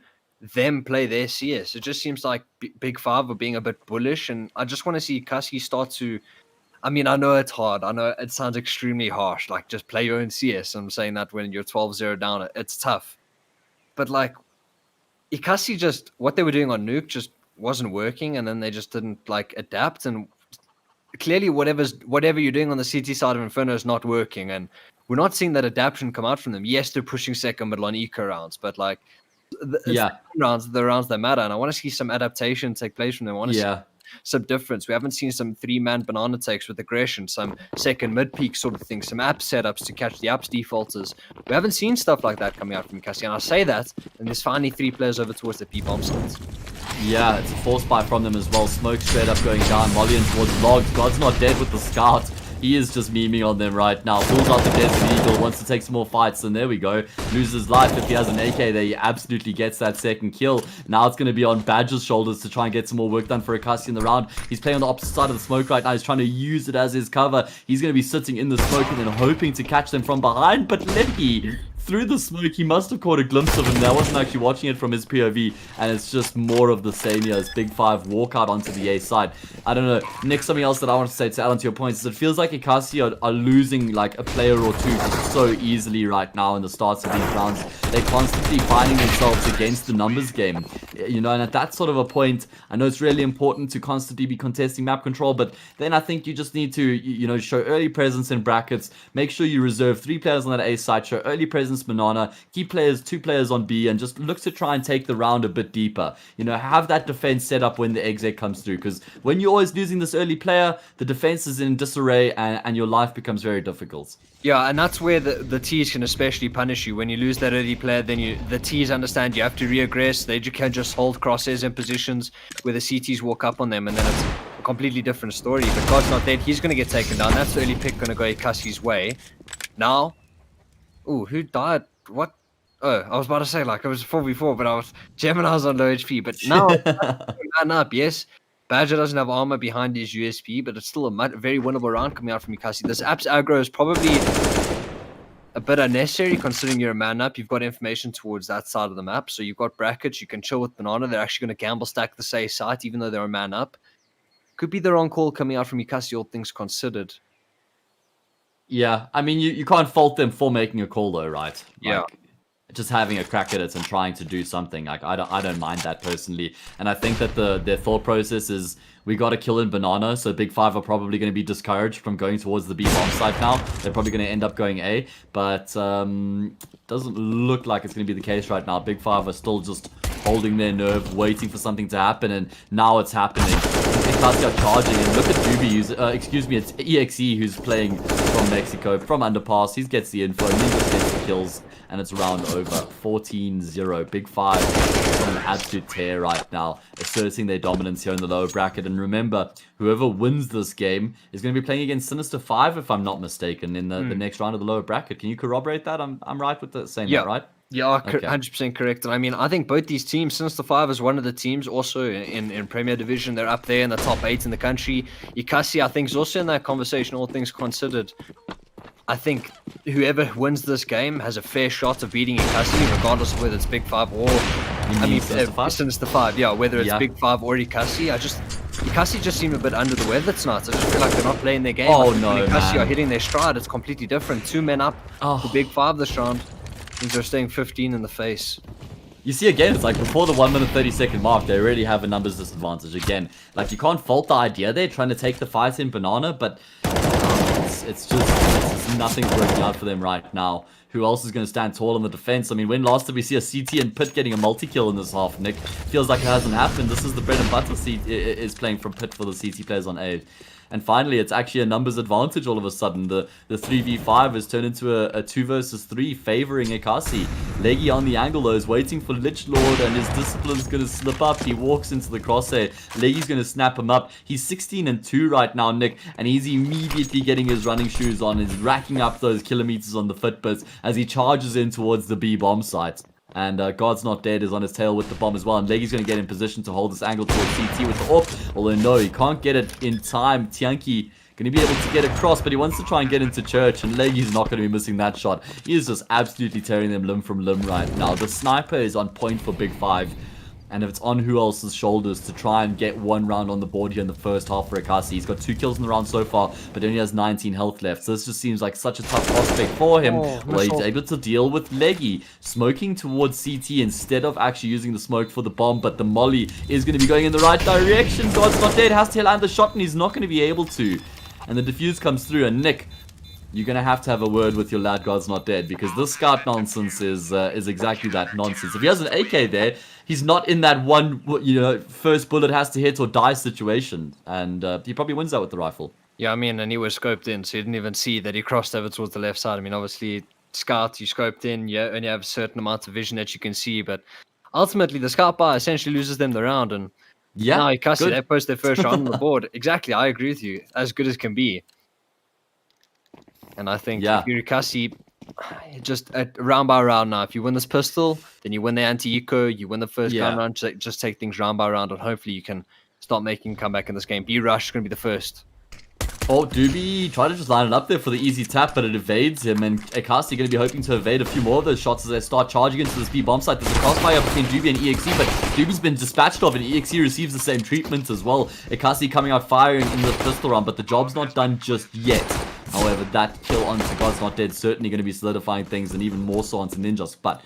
them play their CS. It just seems like Big Five are being a bit bullish, and I just want to see Ekasi start to. I mean, I know it's hard. I know it sounds extremely harsh. Like, just play your own CS. I'm saying that when you're 12-0 down, it's tough. But like, Ekasi just what they were doing on Nuke just wasn't working, and then they just didn't like adapt. And clearly, whatever you're doing on the CT side of Inferno is not working, and we're not seeing that adaptation come out from them. Yes, they're pushing second middle on eco rounds, but like, it's the rounds that matter, and I want to see some adaptation take place from them. I want to see some difference. We haven't seen some 3-man banana takes with aggression, some second mid peak sort of thing, some app setups to catch the apps defaulters. We haven't seen stuff like that coming out from Ekasi, and I say that, and there's finally 3 players over towards the P-bomb sites. Yeah, it's a force buy from them as well. Smoke straight up going down. Molly in towards Logs. God's not dead with the scout. He is just memeing on them right now. Pulls out the Desert Eagle, wants to take some more fights, and there we go. Loses life. If he has an AK there, he absolutely gets that second kill. Now it's going to be on Badger's shoulders to try and get some more work done for Ekasi in the round. He's playing on the opposite side of the smoke right now. He's trying to use it as his cover. He's going to be sitting in the smoke and then hoping to catch them from behind, but Licky through the smoke, he must have caught a glimpse of him there. I wasn't actually watching it from his POV, and it's just more of the same here as Big Five walk out onto the A side. I don't know. Nick, something else that I want to say to Alan to your points is it feels like Ekasi are losing like a player or two just so easily right now in the starts of these rounds. They're constantly finding themselves against the numbers game. You know, and at that sort of a point, I know it's really important to constantly be contesting map control, but then I think you just need to, you know, show early presence in brackets, make sure you reserve 3 players on that A side, show early presence banana, keep 2 players on B, and just look to try and take the round a bit deeper. You know, have that defense set up when the exec comes through, because when you're always losing this early player, the defense is in disarray and your life becomes very difficult. Yeah, and that's where the T's can especially punish you. When you lose that early player, then the T's understand you have to reaggress. They can just hold crosshairs in positions where the CTs walk up on them, and then it's a completely different story. But God's not dead. He's going to get taken down. That's the early pick going to go Ekasi's way. Now, ooh, who died? What? Oh, I was about to say, like, it was 4v4, but Gemini's on low HP. But now, man up, yes. Badger doesn't have armor behind his USP, but it's still a very winnable round coming out from Ekasi. This app's aggro is probably a bit unnecessary considering you're a man up. You've got information towards that side of the map, so you've got brackets. You can chill with Banana. They're actually going to gamble stack the safe site, even though they're a man up. Could be the wrong call coming out from Ekasi, all things considered. Yeah, I mean, you can't fault them for making a call, though, right? Yeah. Just having a crack at it and trying to do something. Like, I don't mind that personally. And I think that their thought process is we got to kill in Banana, so Big Five are probably going to be discouraged from going towards the B bomb side now. They're probably going to end up going A, but doesn't look like it's going to be the case right now. Big Five are still just holding their nerve, waiting for something to happen, and now it's happening. Ekasi are charging, and look at Juby, who's, excuse me, it's EXE who's playing from Mexico, from Underpass. He gets the info, Niix gets the kills, and it's round over. 14-0. Big Five is on an absolute tear right now, asserting their dominance here in the lower bracket. And remember, whoever wins this game is going to be playing against Sinister 5, if I'm not mistaken, in the next round of the lower bracket. Can you corroborate that? I'm right with saying that, right? Yeah, 100% correct. And I mean, I think both these teams, Sinister 5 is one of the teams also in Premier Division. They're up there in the top 8 in the country. Ekasi, I think, is also in that conversation, all things considered. I think whoever wins this game has a fair shot of beating Ekasi, regardless of whether it's Big Five or Sinister 5. Yeah, whether it's Big Five or Ekasi. Ekasi just seem a bit under the weather tonight. I just feel like they're not playing their game. Oh, like, no, when Ekasi man. are hitting their stride, it's completely different. 2 men up for Big Five this round. Means they're staying 15 in the face. You see, again, it's like before the 1 minute 30-second mark, they already have a numbers disadvantage again. Like, you can't fault the idea they're trying to take the fight in Banana, but it's just nothing's working out for them right now. Who else is going to stand tall in the defense? I mean, when last did we see a CT and Pit getting a multi-kill in this half, Nick? Feels like it hasn't happened. This is the bread and butter is playing from Pit for the CT players on A. And finally, it's actually a numbers advantage all of a sudden. The 3v5 has turned into a 2 versus 3 favoring Ekasi. Leggy on the angle though is waiting for Lich Lord, and his discipline's going to slip up. He walks into the crosshair. Leggy's going to snap him up. He's 16-2 right now, Nick, and he's immediately getting his running shoes on. He's racking up those kilometers on the Fitbits as he charges in towards the B bomb site. And God's Not Dead is on his tail with the bomb as well. And Leggy's going to get in position to hold this angle towards CT with the AWP. Although, no, he can't get it in time. Tianki going to be able to get across, but he wants to try and get into Church. And Leggy's not going to be missing that shot. He is just absolutely tearing them limb from limb right now. The sniper is on point for Big Five. And if it's on who else's shoulders to try and get one round on the board here in the first half for Ekasi. He's got 2 kills in the round so far, but only has 19 health left. So this just seems like such a tough prospect for him. Well, he's able to deal with Leggy. Smoking towards CT instead of actually using the smoke for the bomb, but the molly is going to be going in the right direction. God's Not Dead has to land the shot, and he's not going to be able to. And the defuse comes through, and Nick, you're going to have a word with your lad God's Not Dead, because this scout nonsense is exactly that nonsense. If he has an AK there, he's not in that one, first bullet has to hit or die situation. And he probably wins that with the rifle. Yeah, I mean, and he was scoped in, so you didn't even see that he crossed over towards the left side. I mean, obviously, scout, you scoped in, you only have a certain amount of vision that you can see, but ultimately, the scout bar essentially loses them the round, and now Ekasi, they post their first round on the board. Exactly, I agree with you. As good as can be. And I think if you're Ekasi, just round by round now, if you win this pistol, then you win the anti-eco, you win the first gun round, just take things round by round, and hopefully you can start making a comeback in this game. B-Rush is going to be the first. Oh, Doobie tried to just line it up there for the easy tap, but it evades him, and Ekasi going to be hoping to evade a few more of those shots as they start charging into this B bomb site. There's a crossfire between Doobie and EXE, but Doobie's been dispatched off, and EXE receives the same treatment as well. Ekasi coming out firing in the pistol round, but the job's not done just yet. However, that kill onto God's Not Dead certainly going to be solidifying things, and even more so onto Ninjas. But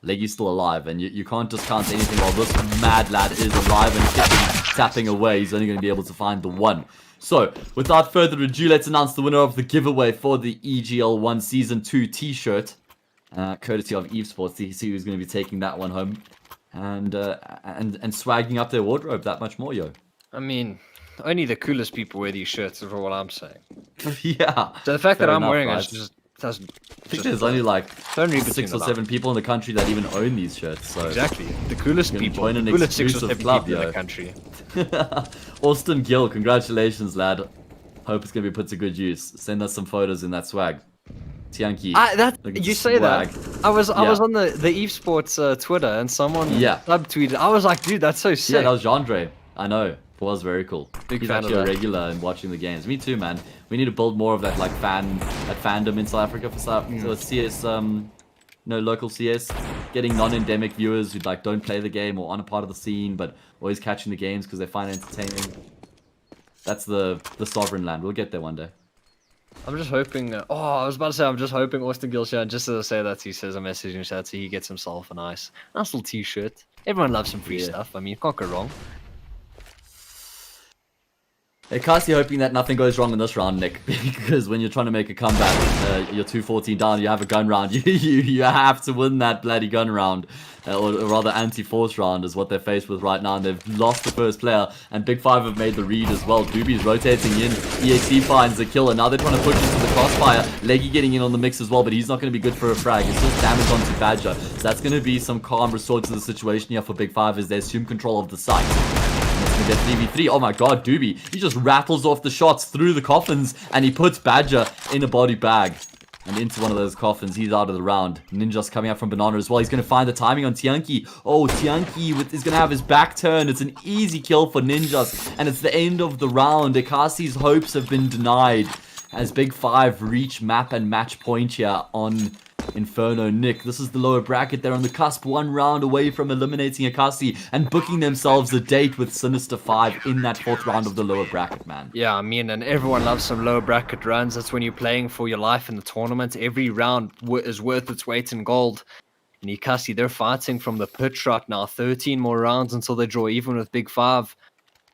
Leggy's still alive, and you can't discount anything while this mad lad is alive and tapping away. He's only going to be able to find the one. So, without further ado, let's announce the winner of the giveaway for the EGL 1 Season 2 t-shirt. Courtesy of Evesports. See who's going to be taking that one home. And swagging up their wardrobe that much more, yo. I mean, only the coolest people wear these shirts, is what I'm saying. Yeah. So the fact that I'm wearing it just doesn't... I think there's only like 6 or 7 people in the country that even own these shirts. So exactly. The coolest people. Join an the coolest 6 or 7 club, people in the country. Austin Gill, congratulations, lad. Hope it's going to be put to good use. Send us some photos in that swag. Tianki. You say swag. That. I was on the Evesports Twitter, and someone subtweeted. I was like, dude, that's so sick. Yeah, that was Jandre. I know. It was very cool. Big He's fan actually of a regular in watching the games. Me too, man. We need to build more of that like fandom in South Africa for so CS, local CS. Getting non-endemic viewers who like don't play the game or aren't a part of the scene, but always catching the games because they find it entertaining. That's the sovereign land. We'll get there one day. I'm just hoping. I was about to say, I'm just hoping Austin Gilshan, just to say that, he says a message in chat, so he gets himself a nice little t-shirt. Everyone loves some free stuff. I mean, can't go wrong. Ekasi hoping that nothing goes wrong in this round, Nick, because when you're trying to make a comeback, you're 2-14 down, you have a gun round, you have to win that bloody gun round, or rather anti-force round is what they're faced with right now, and they've lost the first player, and Big 5 have made the read as well. Doobie's rotating in, EXE finds the kill, and now they're trying to push into the crossfire. Leggy getting in on the mix as well, but he's not going to be good for a frag. It's just damage onto Badger, so that's going to be some calm restore to the situation here for Big 5 as they assume control of the site. Get 3v3. Oh my god, Doobie. He just rattles off the shots through the coffins and he puts Badger in a body bag. And into one of those coffins. He's out of the round. Ninja's coming out from Banana as well. He's going to find the timing on Tianki. Oh, Tianki is going to have his back turned. It's an easy kill for Ninjas. And it's the end of the round. Ekasi's hopes have been denied. As Big 5 reach map and match point here on Inferno. Nick, this is the lower bracket. They're on the cusp, 1 round away from eliminating Ekasi and booking themselves a date with Sinister 5 in that 4th round of the lower bracket, man. Yeah, I mean, and everyone loves some lower bracket runs. That's when you're playing for your life in the tournament. Every round is worth its weight in gold. And Ekasi, they're fighting from the pitch right now. 13 more rounds until they draw even with Big 5.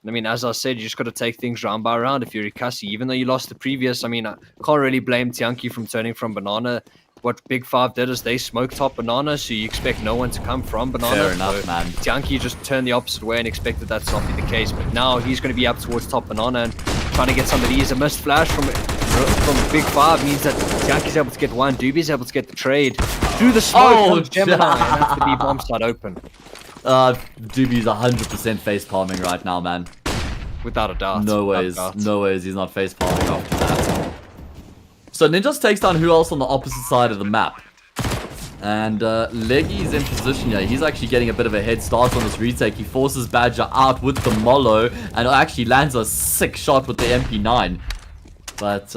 I mean, as I said, you just got to take things round by round if you're Ekasi. Even though you lost the previous, I mean, I can't really blame Tianki from turning from Banana. What Big 5 did is they smoked top Banana, so you expect no one to come from Banana. Fair enough, man. Tianki just turned the opposite way and expected that to not be the case. But now he's going to be up towards top Banana and trying to get somebody. He's a missed flash from Big 5 means that Tianki's able to get one. Doobie's able to get the trade through the smoke from Gemini, and that's the B bomb side open. Doobie's 100% face palming right now, man. Without a doubt. No ways he's not face palming after that. So Ninjas takes down who else on the opposite side of the map. And Leggy's in position here. He's actually getting a bit of a head start on this retake. He forces Badger out with the Molo and actually lands a sick shot with the MP9. But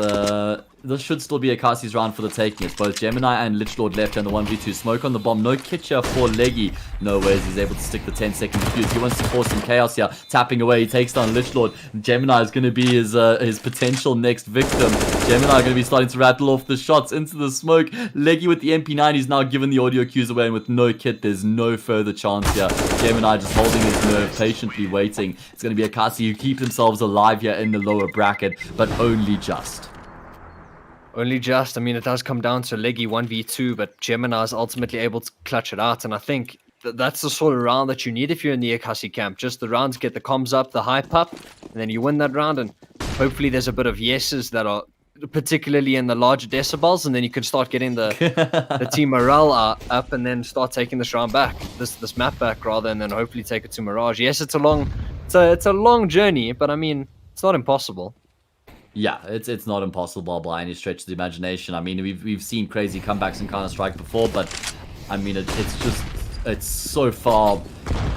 this should still be Ekasi's round for the taking. It's both Gemini and Lichlord left and the 1v2. Smoke on the bomb. No kit here for Leggy. No ways he's able to stick the 10-second defuse. He wants to force some chaos here. Tapping away. He takes down Lichlord. Gemini is going to be his potential next victim. Gemini going to be starting to rattle off the shots into the smoke. Leggy with the MP9. He's now given the audio cues away, and with no kit, there's no further chance here. Gemini just holding his nerve, patiently waiting. It's going to be Ekasi who keep themselves alive here in the lower bracket, but only just. Only just. I mean, it does come down to Leggy 1v2, but Gemini is ultimately able to clutch it out. And I think that's the sort of round that you need if you're in the Ekasi camp. Just the round to get the comms up, the hype up, and then you win that round. And hopefully there's a bit of yeses that are particularly in the larger decibels, and then you can start getting the team morale up and then start taking this round back, this map back rather, and then hopefully take it to Mirage. Yes, it's a long journey, but I mean, it's not impossible. Yeah, it's not impossible by any stretch of the imagination. I mean, we've seen crazy comebacks in Counter-Strike before, but I mean, it's so far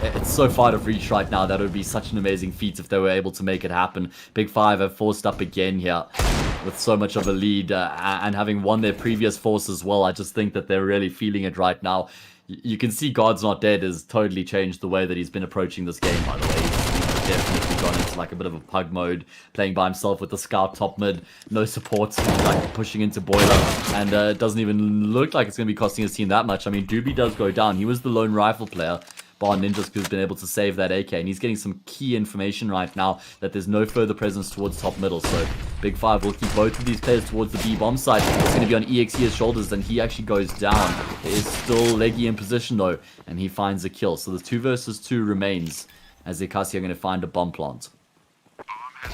out of reach right now that it would be such an amazing feat if they were able to make it happen. Big Five have forced up again here with so much of a lead, and having won their previous force as well. I just think that they're really feeling it right now. You can see God's Not Dead has totally changed the way that he's been approaching this game, by the way. Definitely gone into like a bit of a pug mode, playing by himself with the scout top mid, no support, like pushing into boiler, and it doesn't even look like it's going to be costing his team that much. I mean, Doobie does go down. He was the lone rifle player. Baart Ninjas who's been able to save that AK, and he's getting some key information right now that there's no further presence towards top middle. So Big Five will keep both of these players towards the B bomb side. It's going to be on EXE's shoulders, and he actually goes down. There is still Leggy in position though, and he finds a kill. So the 2 versus 2 remains, as Ekasi are going to find a bomb plant. I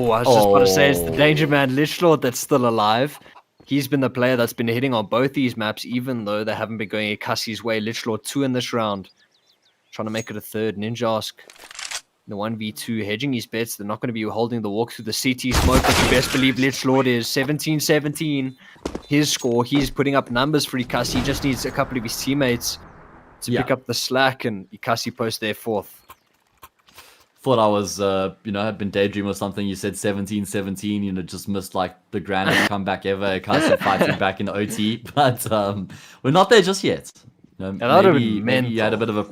was just about to say, it's the Danger Man Lichlord that's still alive. He's been the player that's been hitting on both these maps, even though they haven't been going Ekasi's way. Lichlord 2 in this round. Trying to make it a third. Ninjask, the 1v2, hedging his bets. They're not going to be holding the walk through the CT smoke, but you best believe Lichlord is 17-17. His score, he's putting up numbers for Ekasi. He just needs a couple of his teammates to pick up the slack, and Ekasi post their 4th. Thought I was, had been daydream or something. You said 17-17, just missed like the grandest comeback ever. Ekasi fighting back in the OT, but we're not there just yet. Maybe you had a bit of a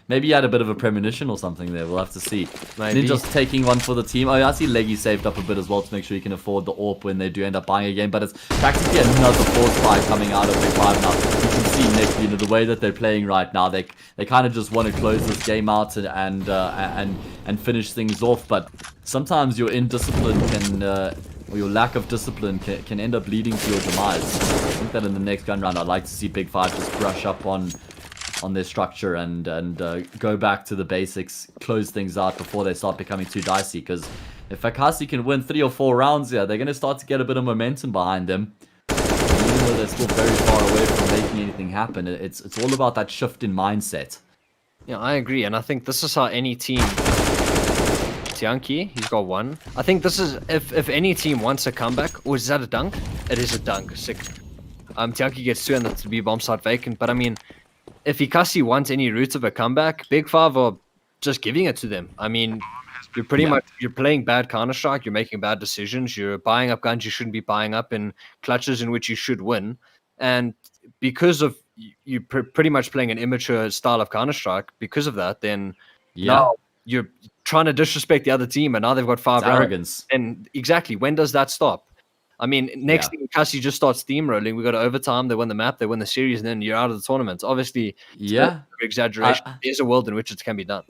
Maybe he had a bit of a premonition or something there. We'll have to see. Maybe. Ninja's taking one for the team. Oh, I see Leggy saved up a bit as well to make sure he can afford the AWP when they do end up buying a game. But it's practically another force buy coming out of Big 5 now. You can see Nick, the way that they're playing right now. They kind of just want to close this game out and finish things off. But sometimes your indiscipline can... or your lack of discipline can end up leading to your demise. I think that in the next gun round, I'd like to see Big 5 just brush up on their structure and go back to the basics, close things out before they start becoming too dicey. Because if Ekasi can win 3 or 4 rounds here, they're going to start to get a bit of momentum behind them. Even though they're still very far away from making anything happen, it's all about that shift in mindset. Yeah, I agree, and I think this is how any team... Tianki, he's got 1. I think this is, if any team wants a comeback, or is that a dunk? It is a dunk, sick. Tianki gets 2 and the B bomb site vacant, but I mean, if Ekasi wants any route of a comeback, Big 5 are just giving it to them. I mean, you're pretty much, you're playing bad Counter-Strike, you're making bad decisions, you're buying up guns you shouldn't be buying up in clutches in which you should win, and because of you pretty much playing an immature style of Counter-Strike, because of that, then now you're trying to disrespect the other team, and now they've got 5 rounds. Arrogance. And exactly, when does that stop? I mean, next thing, Ekasi just starts steamrolling. We go to overtime, they win the map, they win the series, and then you're out of the tournament. Obviously, exaggeration. There's a world in which it can be done.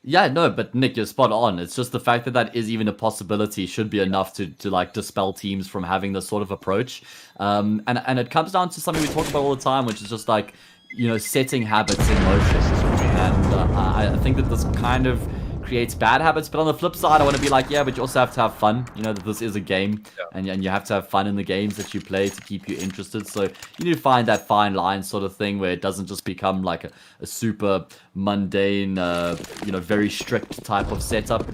Yeah, no, but Nick, you're spot on. It's just the fact that that is even a possibility should be enough to like dispel teams from having this sort of approach. And it comes down to something we talk about all the time, which is just like, setting habits in motion. And I think that this kind of creates bad habits, but on the flip side, I want to be like, but you also have to have fun. That this is a game, and you have to have fun in the games that you play to keep you interested. So you need to find that fine line sort of thing where it doesn't just become like a super mundane, very strict type of setup.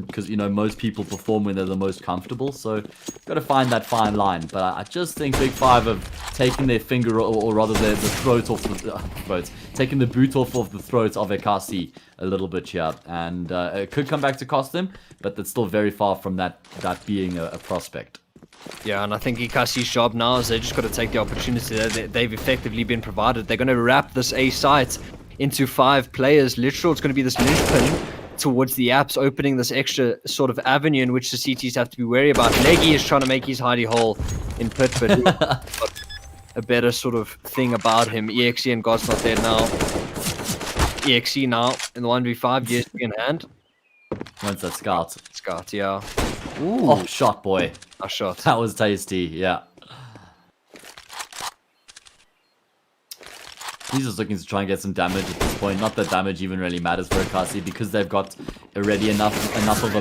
Because most people perform when they're the most comfortable. So got to find that fine line. But I just think Big 5 have taken their finger, or rather the throat off the throat, taken the boot off of the throat of Ekasi a little bit here. and it could come back to cost them, but that's still very far from that being a prospect. Yeah, and I think Ekasi's job now is they just got to take the opportunity that they've effectively been provided. They're going to wrap this A site into 5 players. Literally, it's going to be this linchpin towards the apps, opening this extra sort of avenue in which the CTs have to be wary about. Leggy is trying to make his hidey hole in pit, but he's got a better sort of thing about him. EXE and God's not there now. EXE now in the 1v5, yes, in hand. Once that scout. Scout, yeah. Ooh. Oh, shot, boy. A shot. That was tasty, yeah. He's just looking to try and get some damage at this point. Not that damage even really matters for Ekasi, because they've got already enough of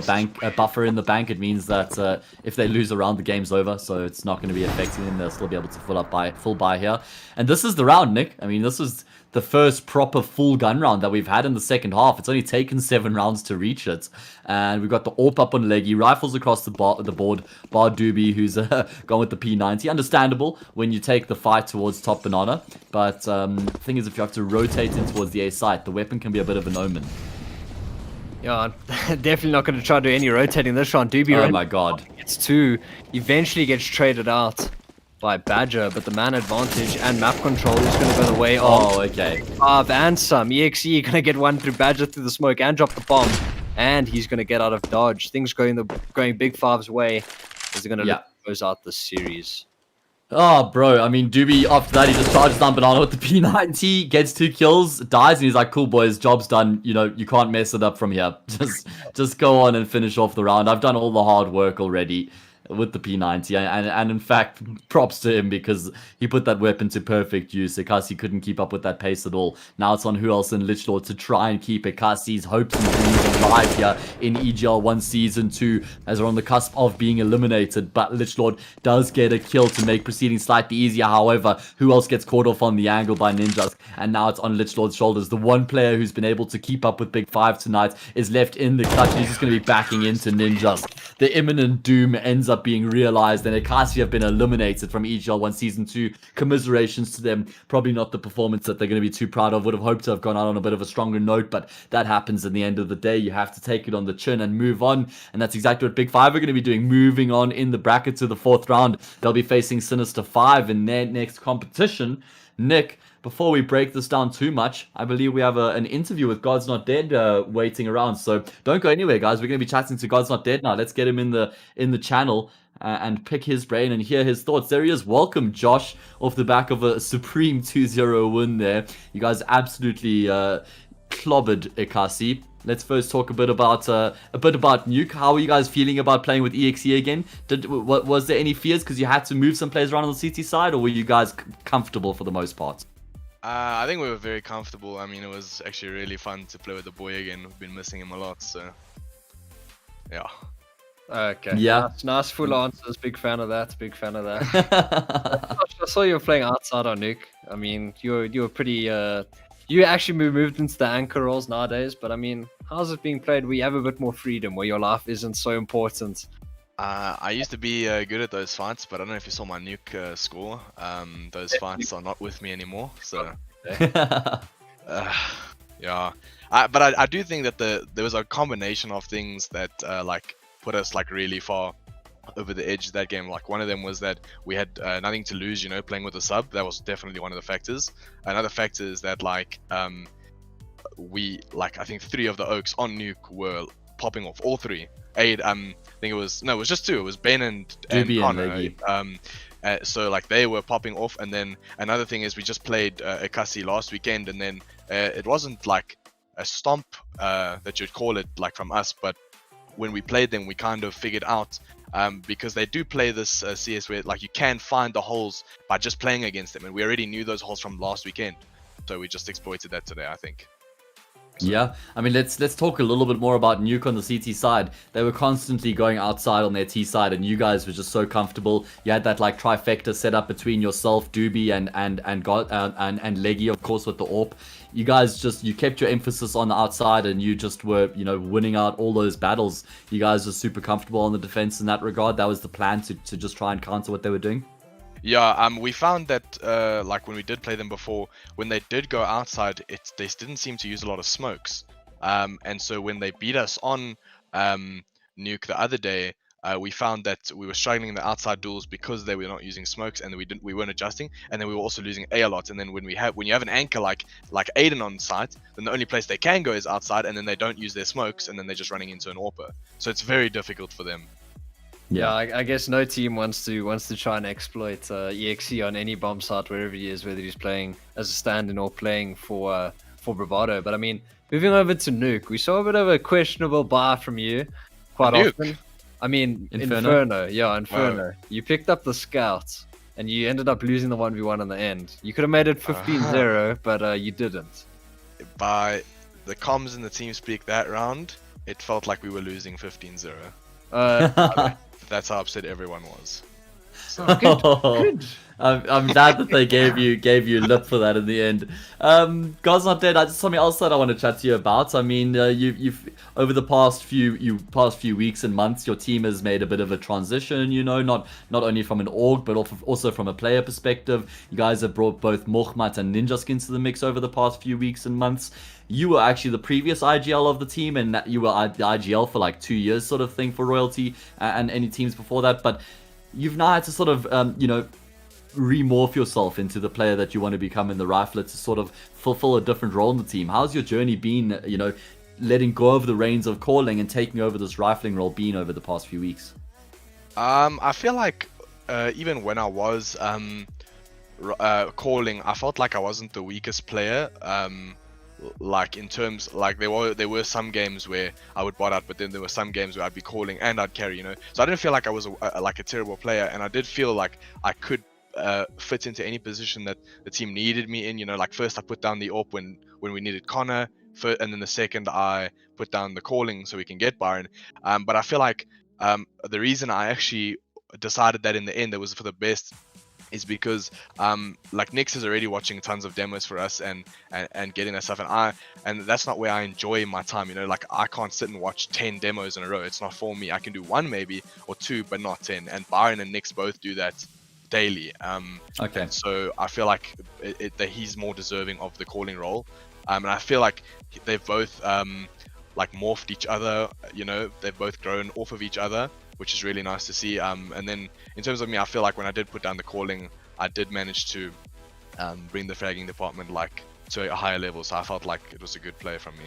a buffer in the bank. It means that if they lose a round, the game's over. So it's not going to be affecting them. They'll still be able to full buy here. And this is the round, Nick. I mean, this is the first proper full gun round that we've had in the second half. It's only taken 7 rounds to reach it. And we've got the AWP up on Leggy, rifles across the board. Baart Doobie, who's gone with the P90. Understandable when you take the fight towards top banana. But the thing is, if you have to rotate in towards the A site, the weapon can be a bit of an omen. Yeah, definitely not going to try to do any rotating this round. Doobie, oh my god. It's 2. Eventually gets traded out by Badger, but the man advantage and map control is going to go the way of okay. and some. EXE going to get one through Badger through the smoke and drop the bomb, and he's going to get out of dodge. Things going Big Five's way as they're going to close out the series. Oh, bro, I mean, Doobie, after that, he just charges down banana with the P90, gets 2 kills, dies, and he's like, cool, boys, job's done. You know, you can't mess it up from here. Just go on and finish off the round. I've done all the hard work already with the P90, and in fact, props to him, because he put that weapon to perfect use. Ekasi couldn't keep up with that pace at all. Now it's on who else in Lichlord to try and keep Ekasi's hopes and dreams alive here in EGL 1 Season 2, as they're on the cusp of being eliminated. But Lichlord does get a kill to make proceeding slightly easier. However, who else gets caught off on the angle by Ninjas? And now it's on Lichlord's shoulders. The one player who's been able to keep up with Big Five tonight is left in the clutch. He's just going to be backing into Ninjas. The imminent doom ends up being realized, and Ekasi have been eliminated from EGL 1 Season 2. Commiserations to them. Probably not the performance that they're going to be too proud of. Would have hoped to have gone out on a bit of a stronger note, but that happens in the end of the day. You have to take it on the chin and move on, and that's exactly what Big Five are going to be doing, moving on in the bracket to the 4th round. They'll be facing Sinister 5 in their next competition. Nick, before we break this down too much, I believe we have an interview with God's Not Dead waiting around. So don't go anywhere, guys. We're going to be chatting to God's Not Dead now. Let's get him in the channel and pick his brain and hear his thoughts. There he is. Welcome, Josh, off the back of a supreme 2-0 win there. You guys absolutely clobbered Ekasi. Let's first talk a bit about Nuke. How are you guys feeling about playing with EXE again? Was there any fears because you had to move some players around on the CT side, or were you guys comfortable for the most part? I think we were very comfortable. I mean, it was actually really fun to play with the boy again. We've been missing him a lot, so yeah. Okay. Yeah. Nice full answers. Big fan of that. Big fan of that. I saw you were playing outside on Nuke. I mean, you were pretty. You actually moved into the anchor roles nowadays, but I mean, how's it being played? We have a bit more freedom where your life isn't so important. I used to be good at those fights, but I don't know if you saw my Nuke score. Those fights are not with me anymore, so yeah. But I do think that there was a combination of things that like put us like really far over the edge of that game. Like one of them was that we had nothing to lose, you know, playing with a sub. That was definitely one of the factors. Another factor is that like we I think 3 of the Oaks on Nuke were popping off, all 3. I think it was just 2. It was Ben and Connor. So like they were popping off, and then another thing is we just played Ekasi last weekend, and then it wasn't like a stomp that you'd call it like from us, but when we played them, we kind of figured out because they do play this CS where like you can find the holes by just playing against them, and we already knew those holes from last weekend, so we just exploited that today, I think. Yeah, I mean, let's talk a little bit more about Nuke on the CT side. They were constantly going outside on their T side, and you guys were just so comfortable. You had that like trifecta set up between yourself, Doobie, and Leggy, of course, with the AWP. You guys you kept your emphasis on the outside, and you just were, you know, winning out all those battles. You guys were super comfortable on the defense in that regard. That was the plan, to just try and counter what they were doing. Yeah, we found that like when we did play them before, when they did go outside, they didn't seem to use a lot of smokes. And so when they beat us on Nuke the other day, we found that we were struggling in the outside duels because they were not using smokes, and we weren't adjusting, and then we were also losing A lot. And then when you have an anchor like Aiden on site, then the only place they can go is outside, and then they don't use their smokes, and then they're just running into an AWPer. So it's very difficult for them. Yeah, I guess no team wants to try and exploit EXE on any bomb site wherever he is, whether he's playing as a stand-in or playing for Bravado. But I mean, moving over to Nuke, we saw a bit of a questionable bar from you quite often. I mean, Inferno. Yeah, Inferno. Wow. You picked up the scouts, and you ended up losing the 1v1 in the end. You could have made it 15-0, but you didn't. By the comms in the team speak that round, it felt like we were losing 15-0. That's how upset everyone was. So, good. I'm glad that they gave you lip for that in the end. God's Not Dead. Just something else that I want to chat to you about. I mean, you've over the past few weeks and months, your team has made a bit of a transition. You know, not only from an org, but also from a player perspective. You guys have brought both Mochmat and Ninjask into the mix over the past few weeks and months. You were actually the previous IGL of the team, and that you were the IGL for like 2 years, sort of thing, for Royalty and any teams before that. But you've now had to sort of, remorph yourself into the player that you want to become in the Rifler to sort of fulfill a different role in the team. How's your journey been, letting go of the reins of calling and taking over this rifling role been over the past few weeks? I feel like even when I was calling, I felt like I wasn't the weakest player. Like in terms, like there were some games where I would bot out, but then there were some games where I'd be calling and I'd carry, So I didn't feel like I was like a terrible player, and I did feel like I could fit into any position that the team needed me in. Like first I put down the AWP when we needed Connor, and then the second I put down the calling so we can get Byron. But I feel like the reason I actually decided that in the end it was for the best is because like Niix is already watching tons of demos for us and getting that stuff, and that's not where I enjoy my time. Like I can't sit and watch 10 demos in a row. It's not for me. I can do one maybe or two, but not 10. And Byron and Niix both do that daily. Okay. So I feel like that he's more deserving of the calling role, and I feel like they've both like morphed each other. They've both grown off of each other, which is really nice to see. And then in terms of me, I feel like when I did put down the calling, I did manage to bring the fragging department like to a higher level. So I felt like it was a good play from me.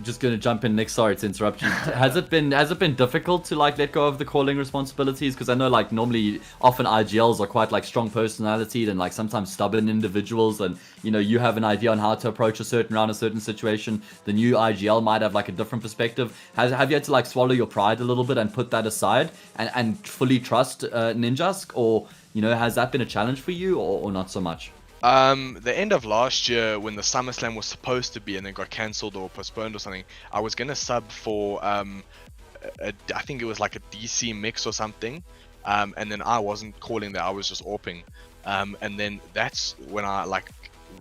Just gonna jump in, Nick. Sorry to interrupt you. Has it been difficult to like let go of the calling responsibilities? Because I know like normally, often IGLs are quite like strong personality and like sometimes stubborn individuals, and you have an idea on how to approach a certain round, a certain situation. The new IGL might have like a different perspective. Have you had to like swallow your pride a little bit and put that aside and fully trust Ninjask, or has that been a challenge for you, or not so much? The end of last year, when the SummerSlam was supposed to be and then got cancelled or postponed or something, I was gonna sub for I think it was like a DC mix or something, and then I wasn't calling that, I was just AWPing, and then that's when I like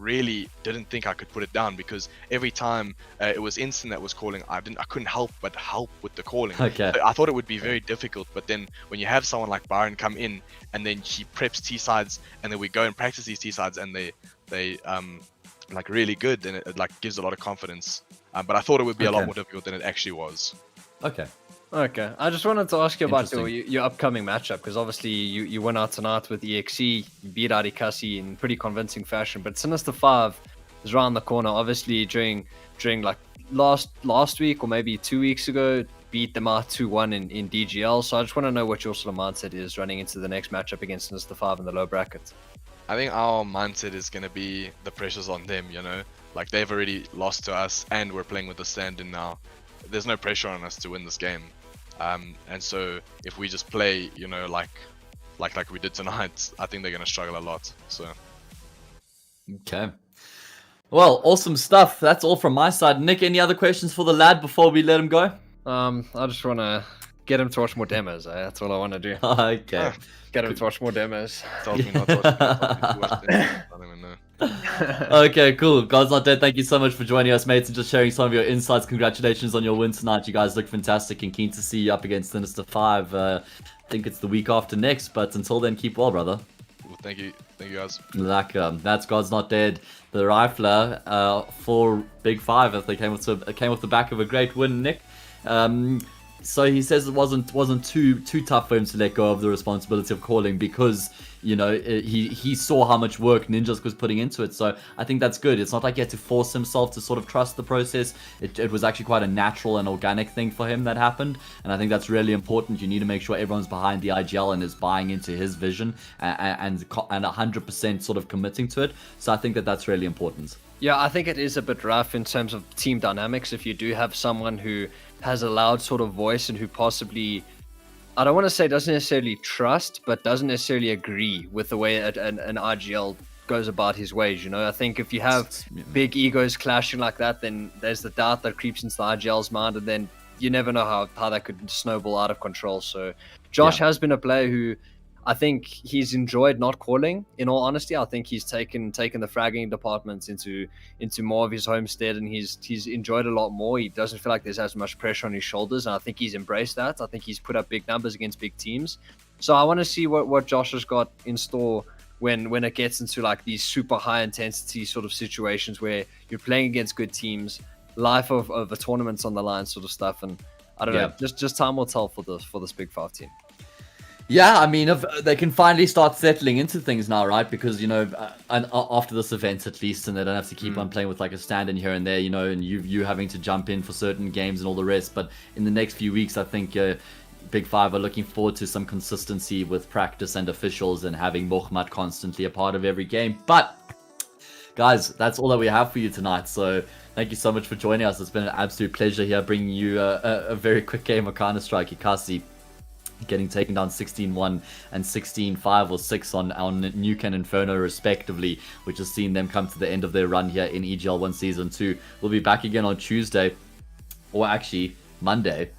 really didn't think I could put it down, because every time it was Instant that was calling, I couldn't help but help with the calling. Okay. So I thought it would be very difficult, but then when you have someone like Byron come in and then he preps T sides, and then we go and practice these T sides, and they like really good, then it like gives a lot of confidence. But I thought it would be a lot more difficult than it actually was. Okay. I just wanted to ask you about your upcoming matchup, because obviously you went out tonight with EXE, you beat out Ekasi in pretty convincing fashion, but Sinister 5 is around the corner. Obviously during like last week or maybe 2 weeks ago, beat them out 2-1 in DGL. So I just want to know what your sort of mindset is running into the next matchup against Sinister 5 in the low bracket. I think our mindset is going to be the pressure's on them, like they've already lost to us and we're playing with the stand-in now. There's no pressure on us to win this game. And so if we just play, like we did tonight, I think they're going to struggle a lot. So. Okay. Well, awesome stuff. That's all from my side. Nick, any other questions for the lad before we let him go? I just want to get him to watch more demos. That's all I want to do. Okay. Get him to watch more demos. Tells me not to watch I don't even know. Okay, cool. God's Not Dead, thank you so much for joining us, mates, and just sharing some of your insights. Congratulations on your win tonight. You guys look fantastic, and keen to see you up against Sinister 5. I think it's the week after next, but until then, keep well, brother. Thank you guys. Like, that's God's Not Dead. The rifler for Big Five, if they came off the back of a great win, Nick. So he says it wasn't too tough for him to let go of the responsibility of calling because he saw how much work Ninjas was putting into it. So I think that's good. It's not like he had to force himself to sort of trust the process. It was actually quite a natural and organic thing for him that happened, and I think that's really important. You need to make sure everyone's behind the IGL and is buying into his vision and 100% sort of committing to it. So I think that's really important. Yeah, I think it is a bit rough in terms of team dynamics if you do have someone who has a loud sort of voice and who possibly, I don't want to say doesn't necessarily trust, but doesn't necessarily agree with the way an IGL goes about his ways. I think if you have big egos clashing like that, then there's the doubt that creeps into the IGL's mind, and then you never know how that could snowball out of control. So Josh has been a player who I think he's enjoyed not calling. In all honesty, I think he's taken the fragging departments into more of his homestead, and he's enjoyed a lot more. He doesn't feel like there's as much pressure on his shoulders, and I think he's embraced that. I think he's put up big numbers against big teams. So I want to see what Josh has got in store when it gets into like these super high intensity sort of situations where you're playing against good teams, life of a tournament's on the line sort of stuff. And I don't know, just time will tell for this Big Five team. Yeah, I mean, if they can finally start settling into things now, right? Because, after this event at least, and they don't have to keep on playing with like a stand-in here and there, and you having to jump in for certain games and all the rest. But in the next few weeks, I think Big Five are looking forward to some consistency with practice and officials and having Mohamed constantly a part of every game. But, guys, that's all that we have for you tonight. So thank you so much for joining us. It's been an absolute pleasure here bringing you a very quick game of Counter-Strike. Ekasi getting taken down 16-1 and 16-5 or 6 on Nuke and Inferno respectively, which has seen them come to the end of their run here in EGL 1 Season 2. We'll be back again on Tuesday, or actually Monday.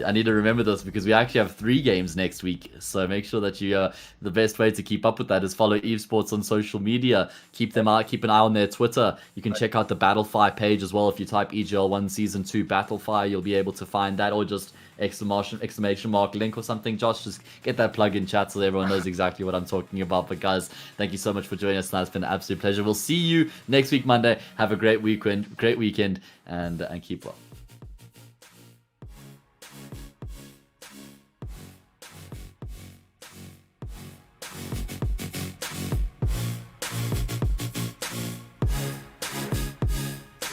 I need to remember this because we actually have 3 games next week, so make sure that you the best way to keep up with that is follow Evesports on social media. Keep an eye on their Twitter. You can check out the Battlefire page as well. If you type EGL 1 Season 2 Battlefire, you'll be able to find that, or just exclamation mark link or something. Josh, just get that plug in chat so that everyone knows exactly what I'm talking about. But guys, thank you so much for joining us tonight. It's been an absolute pleasure. We'll see you next week Monday. Have a great weekend, and keep well.